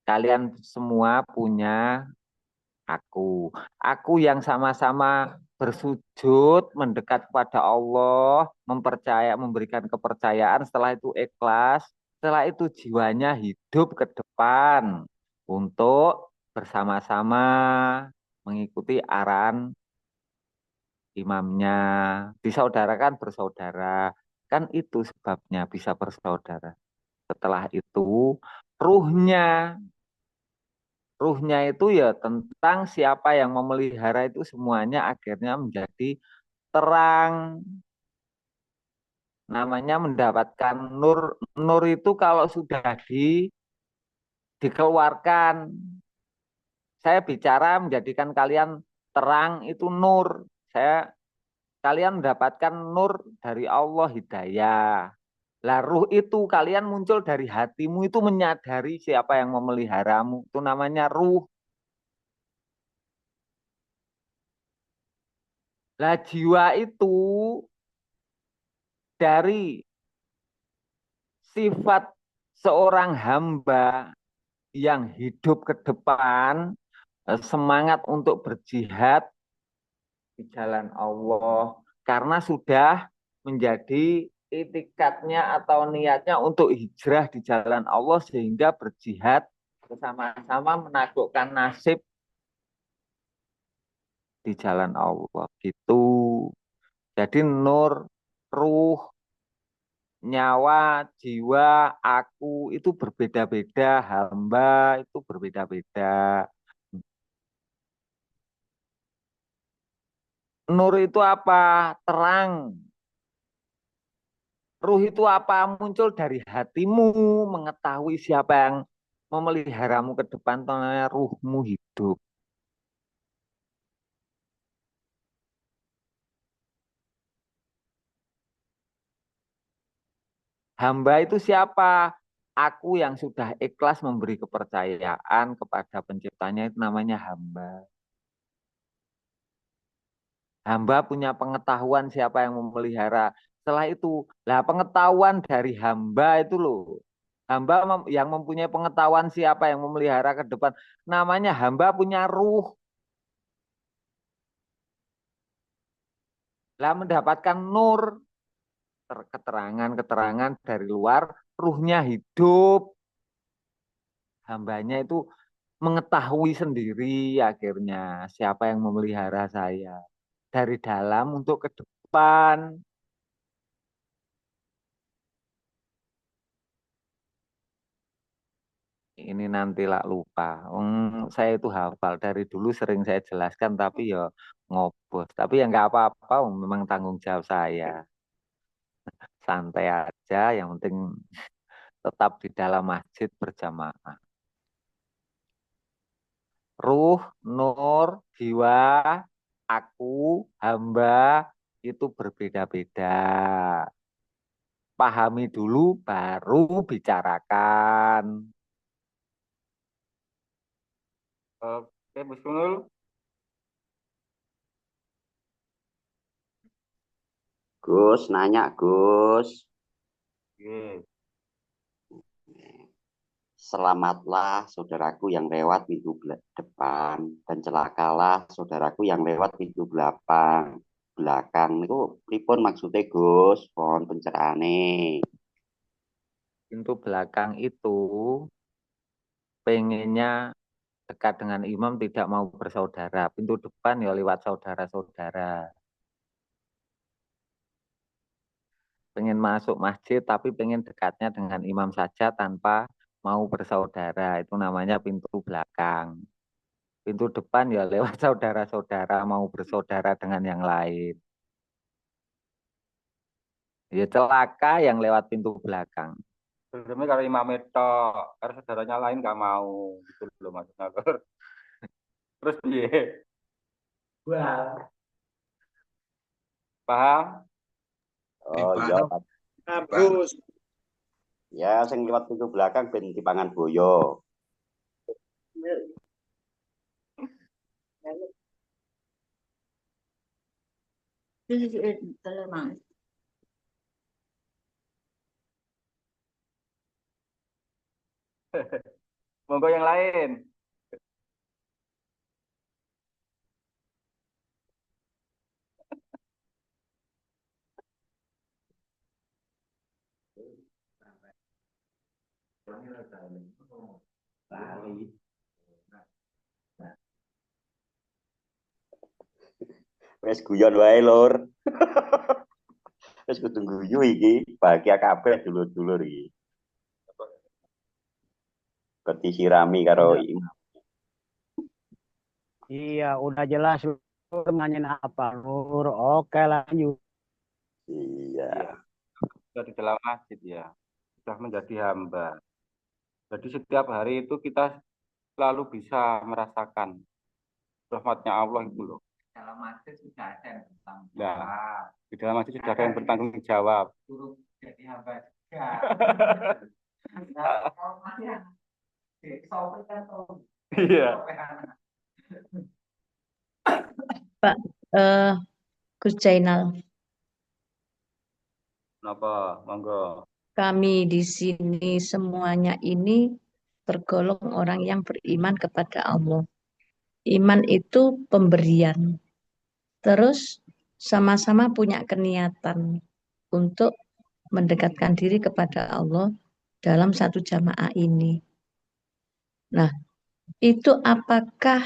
[SPEAKER 15] kalian semua punya aku. Aku yang sama-sama bersujud mendekat kepada Allah, memberikan kepercayaan, setelah itu ikhlas, setelah itu jiwanya hidup ke depan untuk bersama-sama mengikuti arahan imamnya. Disaudarakan bersaudara. Kan itu sebabnya bisa bersaudara. Setelah itu ruhnya Ruhnya itu ya tentang siapa yang memelihara itu semuanya akhirnya menjadi terang. Namanya mendapatkan nur. Nur itu kalau sudah dikeluarkan. Saya bicara menjadikan kalian terang itu nur. Kalian mendapatkan nur dari Allah hidayah. Lah ruh itu kalian muncul dari hatimu itu menyadari siapa yang memeliharamu. Itu namanya ruh. Lah jiwa itu dari sifat seorang hamba yang hidup ke depan, semangat untuk berjihad di jalan Allah, karena sudah menjadi itikadnya atau niatnya untuk hijrah di jalan Allah sehingga berjihad bersama-sama menaklukkan nasib di jalan Allah gitu. Jadi nur, ruh, nyawa, jiwa, aku itu berbeda-beda, hamba itu berbeda-beda. Nur itu apa? Terang. Ruh itu apa? Muncul dari hatimu, mengetahui siapa yang memeliharamu ke depan, namanya ruhmu hidup. Hamba itu siapa? Aku yang sudah ikhlas memberi kepercayaan kepada penciptanya itu namanya hamba. Hamba punya pengetahuan siapa yang memelihara. Setelah itu, lah pengetahuan dari hamba itu loh. Hamba yang mempunyai pengetahuan siapa yang memelihara ke depan. Namanya hamba punya ruh. Lah mendapatkan nur. Keterangan-keterangan dari luar. Ruhnya hidup. Hambanya itu mengetahui sendiri akhirnya siapa yang memelihara saya. Dari dalam untuk ke depan. Ini nanti lah lupa. Saya itu hafal dari dulu sering saya jelaskan tapi ya ngobos. Tapi ya nggak apa-apa, memang tanggung jawab saya. Santai aja, yang penting tetap di dalam masjid berjamaah. Ruh, nur, jiwa, aku, hamba itu berbeda-beda. Pahami dulu baru bicarakan.
[SPEAKER 13] Oke, Bu Sunul.
[SPEAKER 7] Gus, nanya Gus. Selamatlah saudaraku yang lewat pintu depan dan celakalah saudaraku yang lewat pintu belakang. Itu pripun maksudnya Gus? Pohon pencerane.
[SPEAKER 15] Pintu belakang itu pengennya dekat dengan imam, tidak mau bersaudara. Pintu depan ya lewat saudara-saudara. Pengen masuk masjid tapi pengen dekatnya dengan imam saja tanpa mau bersaudara, itu namanya pintu belakang. Pintu depan ya lewat saudara-saudara mau bersaudara dengan yang lain. Ya celaka yang lewat pintu belakang.
[SPEAKER 13] Sebenarnya kalau imam itu, kalau saudaranya lain nggak mau, gitu loh maksudnya. Terus dia paham?
[SPEAKER 7] Oh iya,
[SPEAKER 1] Bagus.
[SPEAKER 7] ya sing liwat pintu belakang ben dipangan boyo.
[SPEAKER 13] Monggo yang lain.
[SPEAKER 7] Wes guyon wae lur. Wes kudu guyu iki, bahagia kabeh dulur-dulur iki. Berarti sirami karo
[SPEAKER 8] Iya, udah jelas Lur nanyain apa Lur. Oke lanjut.
[SPEAKER 7] Iya.
[SPEAKER 13] Sudah di dalam masjid ya, sudah menjadi hamba. Jadi setiap hari itu kita selalu bisa merasakan rahmatnya Allah itu loh.
[SPEAKER 15] Dalam masjid sudah ada yang bertanggung
[SPEAKER 13] Nah,
[SPEAKER 15] jawab.
[SPEAKER 13] di dalam masjid sudah ada yang bertanggung jawab.
[SPEAKER 15] Suruh jadi hamba juga. Kalau masih yang sopan kan
[SPEAKER 13] Iya.
[SPEAKER 6] Pak Gus Jainal,
[SPEAKER 13] Kenapa? Monggo.
[SPEAKER 6] kami di sini semuanya ini tergolong orang yang beriman kepada Allah. Iman itu pemberian. Terus sama-sama punya keniatan untuk mendekatkan diri kepada Allah dalam satu jamaah ini. Nah, itu apakah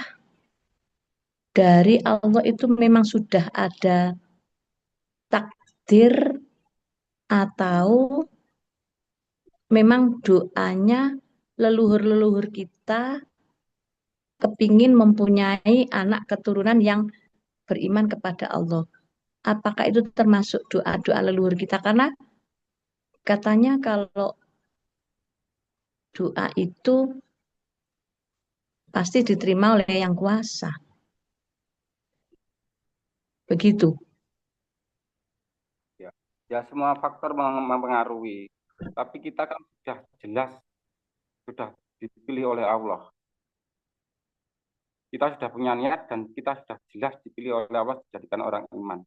[SPEAKER 6] dari Allah itu memang sudah ada takdir atau memang doanya leluhur-leluhur kita kepingin mempunyai anak keturunan yang beriman kepada Allah. Apakah itu termasuk doa-doa leluhur kita? Karena katanya kalau doa itu pasti diterima oleh yang kuasa. Begitu.
[SPEAKER 13] Ya semua faktor mempengaruhi. Tapi kita kan sudah jelas, sudah dipilih oleh Allah. Kita sudah punya niat dan kita sudah jelas dipilih oleh Allah dijadikan orang iman.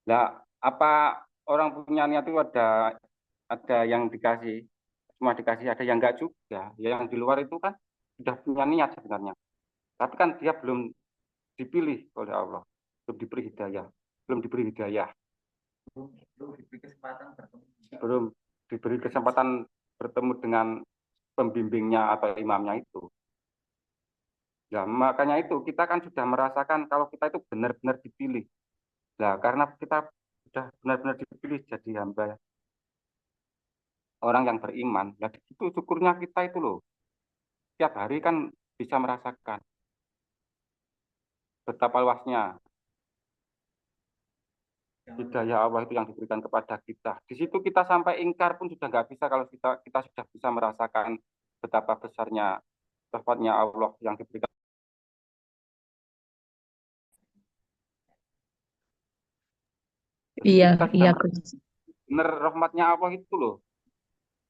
[SPEAKER 13] Nah, apa orang punya niat itu ada yang dikasih, cuma dikasih, ada yang enggak juga. Ya, yang di luar itu kan sudah punya niat sebenarnya. Tapi kan dia belum dipilih oleh Allah, belum diberi hidayah, belum diberi kesempatan bertemu dengan pembimbingnya atau imamnya itu. Ya, makanya itu kita kan sudah merasakan kalau kita itu benar-benar dipilih. Nah, karena kita sudah benar-benar dipilih jadi hamba orang yang beriman, nah itu syukurnya kita itu loh. Tiap hari kan bisa merasakan betapa luasnya hidayah Allah itu yang diberikan kepada kita. Di situ kita sampai ingkar pun sudah nggak bisa kalau kita sudah bisa merasakan betapa besarnya rahmatnya Allah yang diberikan.
[SPEAKER 6] Iya, iya.
[SPEAKER 13] Benar rahmatnya Allah itu loh.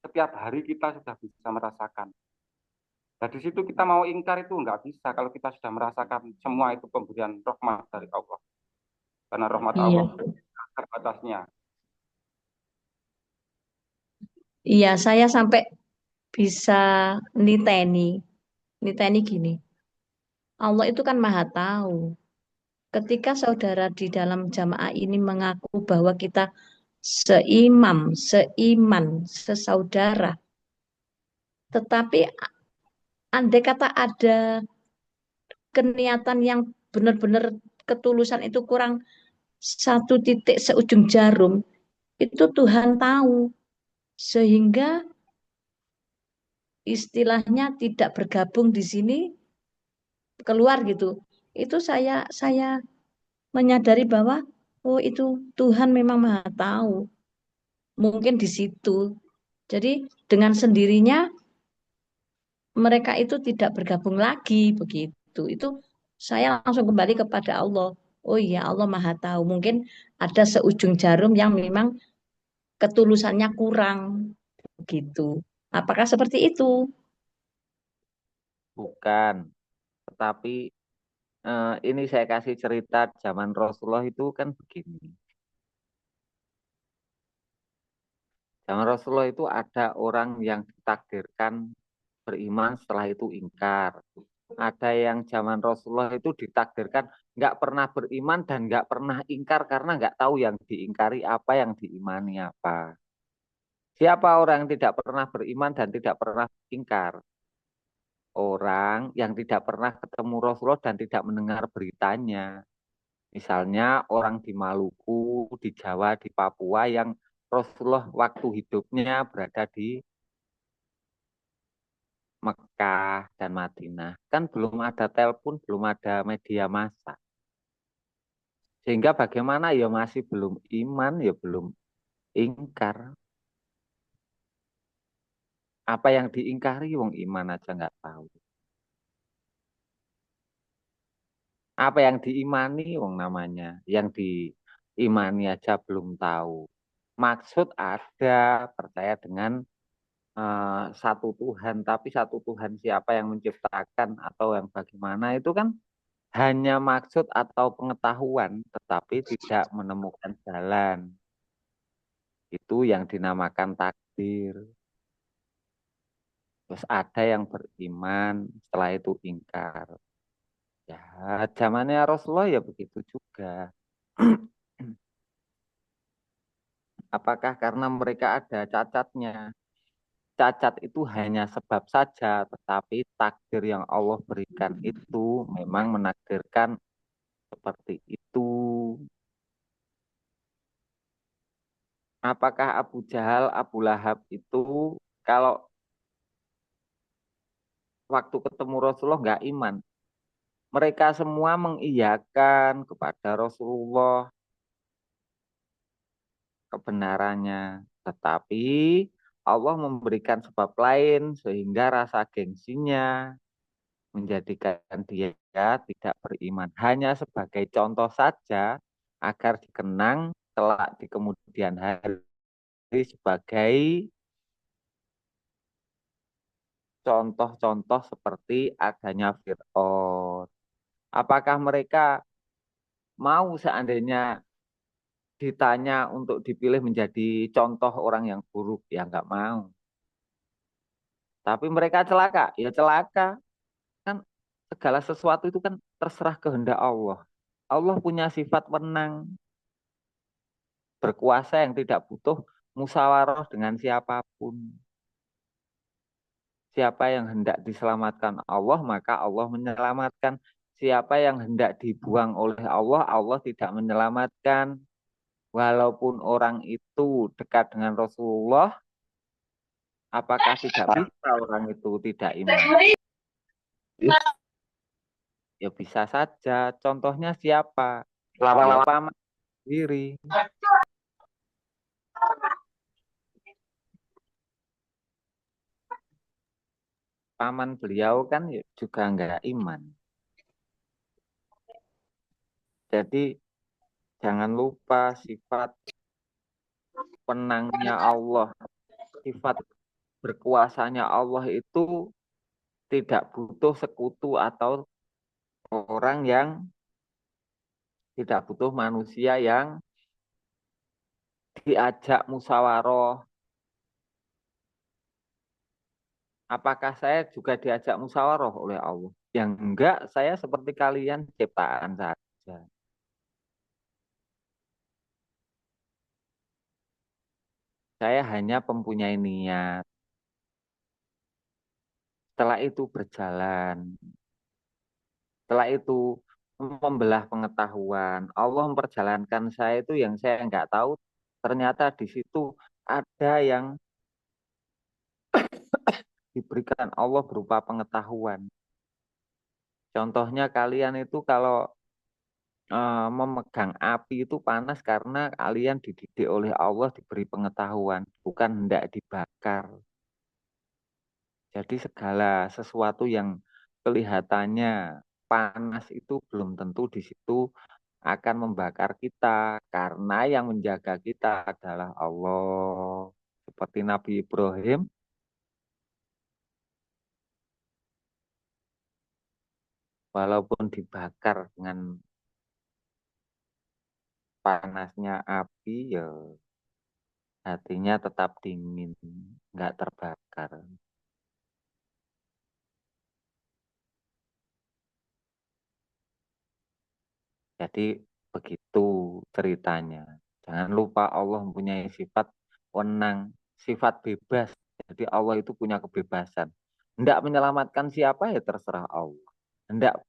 [SPEAKER 13] Setiap hari kita sudah bisa merasakan. Nah, di situ kita mau ingkar itu nggak bisa kalau kita sudah merasakan semua itu pemberian rahmat dari Allah. Karena rahmat Allah terbatasnya.
[SPEAKER 6] Iya, saya sampai bisa niteni gini. Allah itu kan maha tahu. Ketika saudara di dalam jamaah ini mengaku bahwa kita seimam, seiman, sesaudara. Tetapi andai kata ada keniatan yang benar-benar ketulusan itu kurang satu titik seujung jarum, itu Tuhan tahu. Sehingga istilahnya tidak bergabung di sini keluar gitu. Itu saya menyadari bahwa oh itu Tuhan memang Maha tahu. Mungkin di situ. Jadi dengan sendirinya mereka itu tidak bergabung lagi begitu. Itu saya langsung kembali kepada Allah. Oh iya, Allah Maha tahu. Mungkin ada seujung jarum yang memang ketulusannya kurang begitu. Apakah seperti itu?
[SPEAKER 15] Bukan, tetapi ini saya kasih cerita zaman Rasulullah itu kan begini. Zaman Rasulullah itu ada orang yang ditakdirkan beriman setelah itu ingkar. Ada yang zaman Rasulullah itu ditakdirkan nggak pernah beriman dan nggak pernah ingkar karena nggak tahu yang diingkari apa, yang diimani apa. Siapa orang yang tidak pernah beriman dan tidak pernah ingkar? Orang yang tidak pernah ketemu Rasulullah dan tidak mendengar beritanya. Misalnya orang di Maluku, di Jawa, di Papua yang Rasulullah waktu hidupnya berada di Mekah dan Madinah. Kan belum ada telepon, belum ada media massa. Sehingga bagaimana ya masih belum iman, ya belum ingkar. Apa yang diingkari wong iman aja nggak tahu. Apa yang diimani wong namanya, yang diimani aja belum tahu. Maksud ada, percaya dengan satu Tuhan, tapi satu Tuhan siapa yang menciptakan atau yang bagaimana itu kan hanya maksud atau pengetahuan, tetapi tidak menemukan jalan. Itu yang dinamakan takdir. Terus ada yang beriman, setelah itu ingkar. Ya, zamannya Rasulullah ya begitu juga. Apakah karena mereka ada cacatnya? Cacat itu hanya sebab saja, tetapi takdir yang Allah berikan itu memang menakdirkan seperti itu. Apakah Abu Jahal, Abu Lahab itu kalau waktu ketemu Rasulullah nggak iman? Mereka semua mengiyakan kepada Rasulullah kebenarannya. Tetapi Allah memberikan sebab lain sehingga rasa gengsinya menjadikan dia tidak beriman. Hanya sebagai contoh saja agar dikenang kelak di kemudian hari sebagai contoh-contoh seperti adanya Fir'aun. Apakah mereka mau seandainya ditanya untuk dipilih menjadi contoh orang yang buruk? Ya nggak mau. Tapi mereka celaka, ya celaka. Kan segala sesuatu itu kan terserah kehendak Allah. Allah punya sifat wenang, berkuasa yang tidak butuh musyawarah dengan siapapun. Siapa yang hendak diselamatkan Allah, maka Allah menyelamatkan. Siapa yang hendak dibuang oleh Allah, Allah tidak menyelamatkan. Walaupun orang itu dekat dengan Rasulullah, apakah tidak bisa orang itu tidak iman? Ya bisa saja. Contohnya siapa? Ya paman sendiri. Paman beliau kan juga enggak iman. Jadi jangan lupa sifat penangnya Allah, sifat berkuasanya Allah itu tidak butuh sekutu atau orang yang tidak butuh manusia yang diajak musyawarah. Apakah saya juga diajak musyawarah oleh Allah? Yang enggak, saya seperti kalian ciptaan saja. Saya hanya mempunyai niat. Setelah itu berjalan. Setelah itu membelah pengetahuan. Allah memperjalankan saya itu yang saya nggak tahu. Ternyata di situ ada yang diberikan Allah berupa pengetahuan. Contohnya kalian itu kalau memegang api itu panas karena kalian dididik oleh Allah diberi pengetahuan, bukan hendak dibakar. Jadi segala sesuatu yang kelihatannya panas itu belum tentu di situ akan membakar kita, karena yang menjaga kita adalah Allah. Seperti Nabi Ibrahim, walaupun dibakar dengan panasnya api, ya hatinya tetap dingin, nggak terbakar. Jadi begitu ceritanya. Jangan lupa Allah mempunyai sifat wenang, sifat bebas. Jadi Allah itu punya kebebasan. Hendak menyelamatkan siapa ya terserah Allah. Hendak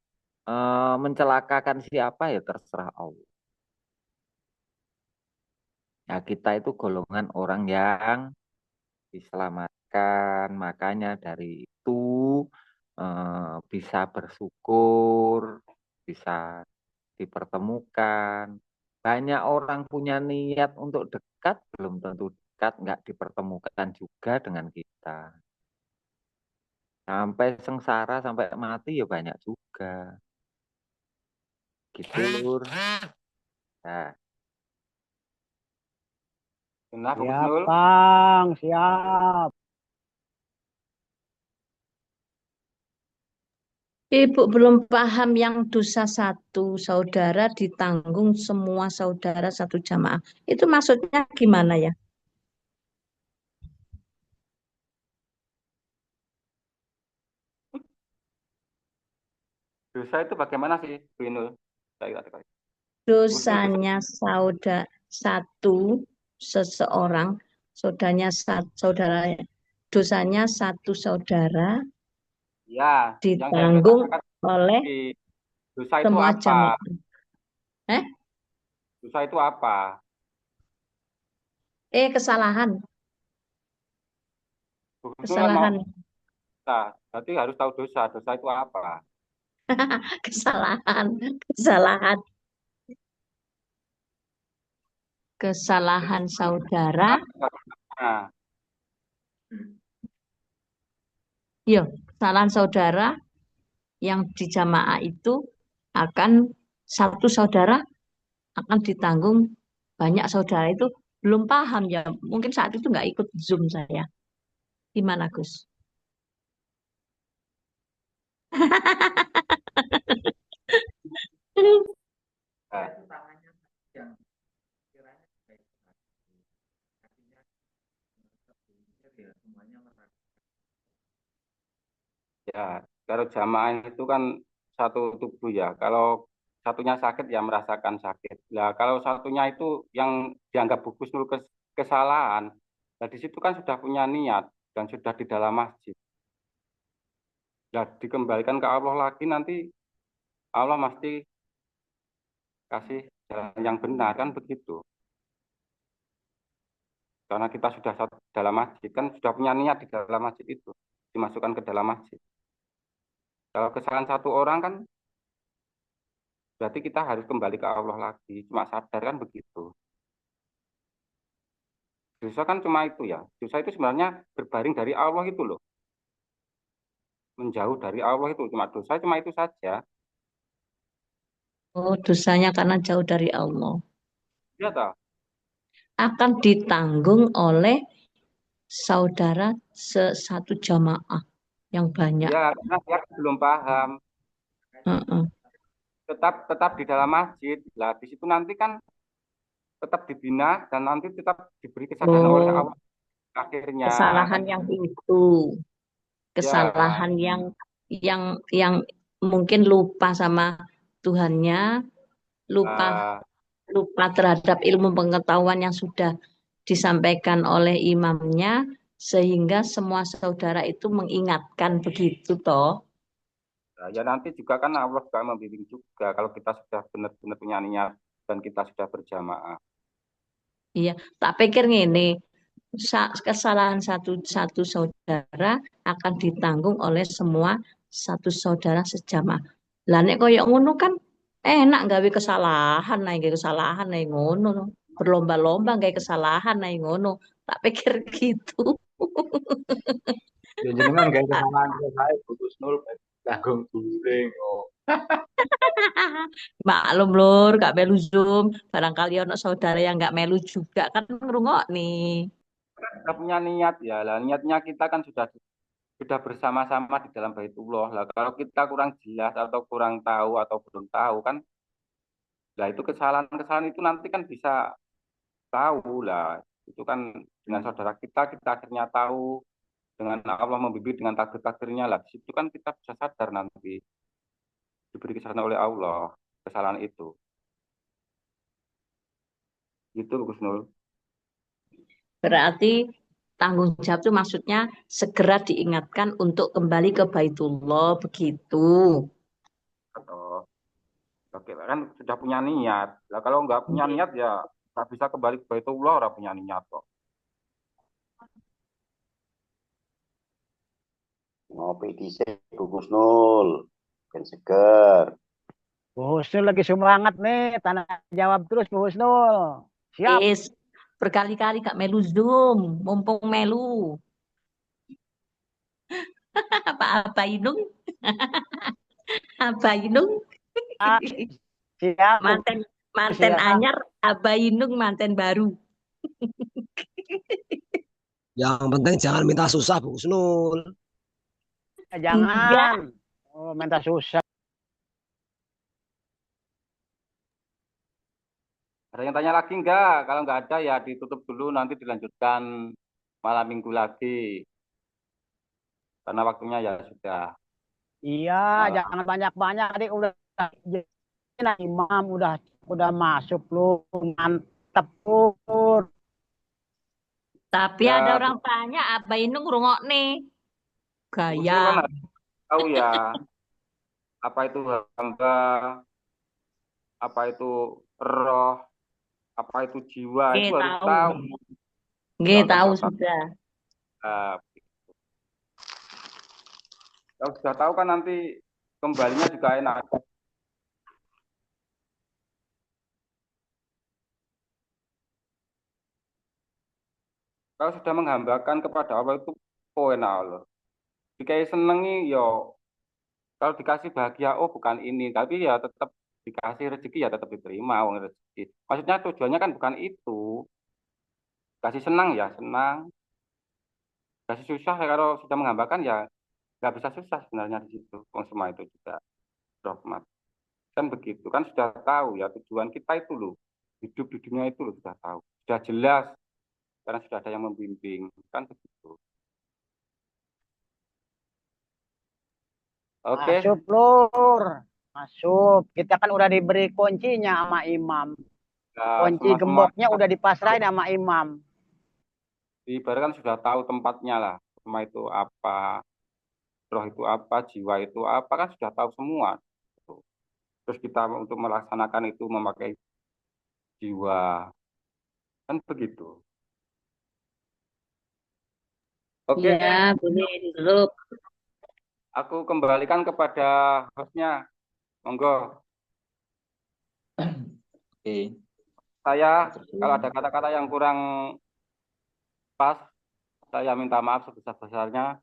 [SPEAKER 15] mencelakakan siapa ya terserah Allah. Ya kita itu golongan orang yang diselamatkan. Makanya dari itu bisa bersyukur, bisa dipertemukan. Banyak orang punya niat untuk dekat, belum tentu dekat, nggak dipertemukan juga dengan kita. Sampai sengsara, sampai mati ya banyak juga. Gitu, Lur. Nah.
[SPEAKER 8] Siap, Kang. Siap.
[SPEAKER 6] Ibu belum paham yang dosa satu saudara ditanggung semua saudara satu jamaah. Itu maksudnya gimana ya?
[SPEAKER 13] Dosa itu bagaimana sih, Bu Inul?
[SPEAKER 6] Dosanya saudara satu seseorang, saudara dosanya satu saudara
[SPEAKER 13] Ya, yang saya
[SPEAKER 6] ditanggung
[SPEAKER 13] katakan
[SPEAKER 6] oleh
[SPEAKER 13] dosa itu
[SPEAKER 6] semua
[SPEAKER 13] apa?
[SPEAKER 6] jamaah.
[SPEAKER 13] Dosa itu apa?
[SPEAKER 6] Kesalahan.
[SPEAKER 13] Bukan mau
[SPEAKER 6] Kesalahan.
[SPEAKER 13] dosa, berarti harus tahu dosa. Dosa itu apa?
[SPEAKER 6] Kesalahan. Kesalahan. Kesalahan saudara.
[SPEAKER 13] Nah,
[SPEAKER 6] Yo, kesalahan saudara yang di jamaah itu akan satu saudara akan ditanggung banyak saudara itu belum paham ya. Mungkin saat itu nggak ikut Zoom saya. Gimana, Gus?
[SPEAKER 13] ya, kalau jamaah itu kan satu tubuh ya. Kalau satunya sakit ya merasakan sakit. Nah, kalau satunya itu yang dianggap gugus nul kesalahan, nah di situ kan sudah punya niat dan sudah di dalam masjid. Ya dikembalikan ke Allah lagi, nanti Allah mesti kasih jalan yang benar, kan begitu. Karena kita sudah dalam masjid, kan sudah punya niat di dalam masjid itu, dimasukkan ke dalam masjid. Kalau kesalahan satu orang kan berarti kita harus kembali ke Allah lagi, cuma sadar, kan begitu. Dosa kan cuma itu ya. Dosa itu sebenarnya berbaring dari Allah itu loh. Menjauh dari Allah itu cuma dosa, cuma itu saja.
[SPEAKER 6] Oh, dosanya karena jauh dari Allah.
[SPEAKER 13] Iya toh?
[SPEAKER 6] Akan ditanggung oleh saudara satu jamaah yang banyak.
[SPEAKER 13] Ya, karena dia belum paham. Tetap di dalam masjid. Lah di situ nanti kan tetap dibina dan nanti tetap diberi kesadaran oleh Allah akhirnya.
[SPEAKER 6] Kesalahan yang itu. Kesalahan yang mungkin lupa sama Tuhannya, lupa terhadap ilmu pengetahuan yang sudah disampaikan oleh imamnya, sehingga semua saudara itu mengingatkan begitu toh.
[SPEAKER 13] Ya nanti juga kan Allah juga membimbing juga kalau kita sudah benar-benar punya niat dan kita sudah berjamaah.
[SPEAKER 6] Iya, tak pikir ngene, Kesalahan satu saudara akan ditanggung oleh semua satu saudara sejamaah. Lah nek koyo ngono kan enak gawe kesalahan naik ngono. Berlomba-lomba gawe kesalahan naik ngono. Tak pikir gitu.
[SPEAKER 14] Ya jenengan gak kesalahan saya Gus Nur tanggung guling.
[SPEAKER 6] Maklum lur, gak melu Zoom. Barangkali ono saudara yang gak melu juga kan ngrungokni.
[SPEAKER 13] Kita punya niat ya, lah niatnya kita kan sudah bersama-sama di dalam Baitullah. Lah kalau kita kurang jelas atau kurang tahu atau belum tahu kan, lah itu kesalahan-kesalahan itu nanti kan bisa tahu lah. Itu kan dengan saudara kita akhirnya tahu, dengan Allah membimbing dengan takdir-takdirnya lah. Di situ kan kita bisa sadar nanti diberi kesalahan oleh Allah kesalahan itu. Gitu Gus Nur.
[SPEAKER 6] Berarti tanggung jawab itu maksudnya segera diingatkan untuk kembali ke Baitullah begitu.
[SPEAKER 13] Atau oke kan sudah punya niat. Lah kalau nggak punya niat ya nggak bisa kembali ke Baitullah, orang punya niat kok.
[SPEAKER 7] Ngopi dhisik Gus Nul. Ben seger.
[SPEAKER 8] Bu Husnul lagi semangat nih, tanah jawab terus Bu Husnul. Siap.
[SPEAKER 6] Yes. Berkali-kali Kak melu Zoom, mumpung melu. Apa Inung? Apa Inung?
[SPEAKER 8] Siap.
[SPEAKER 6] Manten
[SPEAKER 8] Siap.
[SPEAKER 6] anyar, Aba Inung manten baru.
[SPEAKER 12] Yang penting jangan minta susah Bu Husnul.
[SPEAKER 8] Jangan. Oh, minta susah.
[SPEAKER 13] Ada yang tanya lagi enggak? Kalau nggak ada ya ditutup dulu, nanti dilanjutkan malam minggu lagi. Karena waktunya ya sudah.
[SPEAKER 8] Iya, jangan banyak-banyak. Tadi udah imam udah masuk lu, mantep Pur.
[SPEAKER 6] Tapi
[SPEAKER 13] Ya,
[SPEAKER 6] ada orang tanya, Aba Inung rungokne.
[SPEAKER 13] Kan
[SPEAKER 6] Gaya.
[SPEAKER 13] harus tahu ya apa itu hamba, apa itu roh, apa itu jiwa, itu harus tahu.
[SPEAKER 6] Nggih, tahu sudah.
[SPEAKER 13] Kalau sudah tahu kan nanti kembalinya juga enak. Kalau sudah menghambakan kepada Allah itu enak Allah. Dikai senengi yo, kalau dikasih bahagia bukan ini, tapi ya tetap dikasih rezeki ya tetap diterima uang rezeki. Maksudnya tujuannya kan bukan itu. Kasih senang ya senang. Kasih susah ya kalau sudah menghambakan ya nggak bisa susah sebenarnya di situ. Semua itu juga rahmat. Kan begitu kan sudah tahu ya tujuan kita itu loh. Hidup di dunia itu loh sudah tahu. Sudah jelas karena sudah ada yang membimbing kan begitu. Oke.
[SPEAKER 8] Masuk Lur. Masuk. Kita kan udah diberi kuncinya sama imam.
[SPEAKER 13] Ya,
[SPEAKER 8] Kunci gemboknya udah dipasrahin sama imam.
[SPEAKER 13] Ibarat kan sudah tahu tempatnya lah. Semua itu apa, roh itu apa, jiwa itu apa, kan sudah tahu semua. Terus kita untuk melaksanakan itu memakai jiwa. Kan begitu. Oke.
[SPEAKER 6] Ya, boleh ditutup.
[SPEAKER 13] Aku kembalikan kepada hostnya. Monggo.
[SPEAKER 2] Oke.
[SPEAKER 13] Saya kalau ada kata-kata yang kurang pas, saya minta maaf sebesar-besarnya.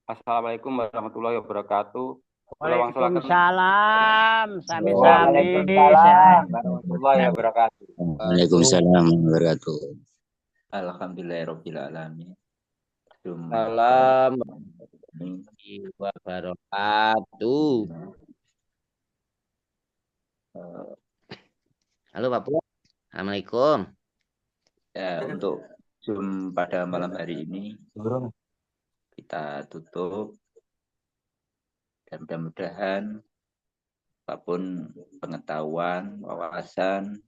[SPEAKER 13] Assalamualaikum warahmatullahi wabarakatuh.
[SPEAKER 8] Waalaikumsalam. Sami-sami.
[SPEAKER 14] Waalaikumsalam warahmatullahi wabarakatuh.
[SPEAKER 3] Waalaikumsalam wabarakatuh.
[SPEAKER 2] Alhamdulillahirabbil alamin.
[SPEAKER 15] Salam warahmatullahi wabarakatuh. Halo Pak Pur. Assalamualaikum.
[SPEAKER 2] Ya, untuk Zoom pada malam hari ini kita tutup dan mudah-mudahan apapun pengetahuan, wawasan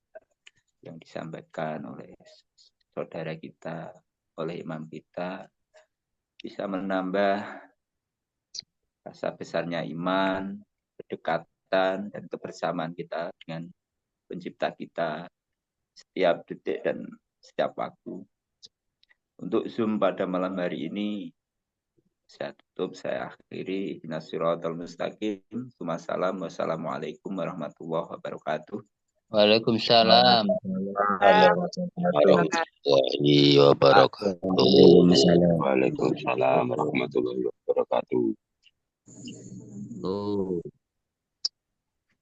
[SPEAKER 2] yang disampaikan oleh saudara kita, oleh imam kita bisa menambah rasa besarnya iman, kedekatan dan kebersamaan kita dengan pencipta kita setiap detik dan setiap waktu. Untuk Zoom pada malam hari ini saya tutup, saya akhiri. Ihdinas siratal mustaqim. Wassalamualaikum warahmatullahi wabarakatuh.
[SPEAKER 16] Waalaikumsalam
[SPEAKER 17] warahmatullahi wabarakatuh.
[SPEAKER 2] Waalaikumsalam.
[SPEAKER 17] Waalaikumsalam warahmatullahi wabarakatuh.
[SPEAKER 3] Oh.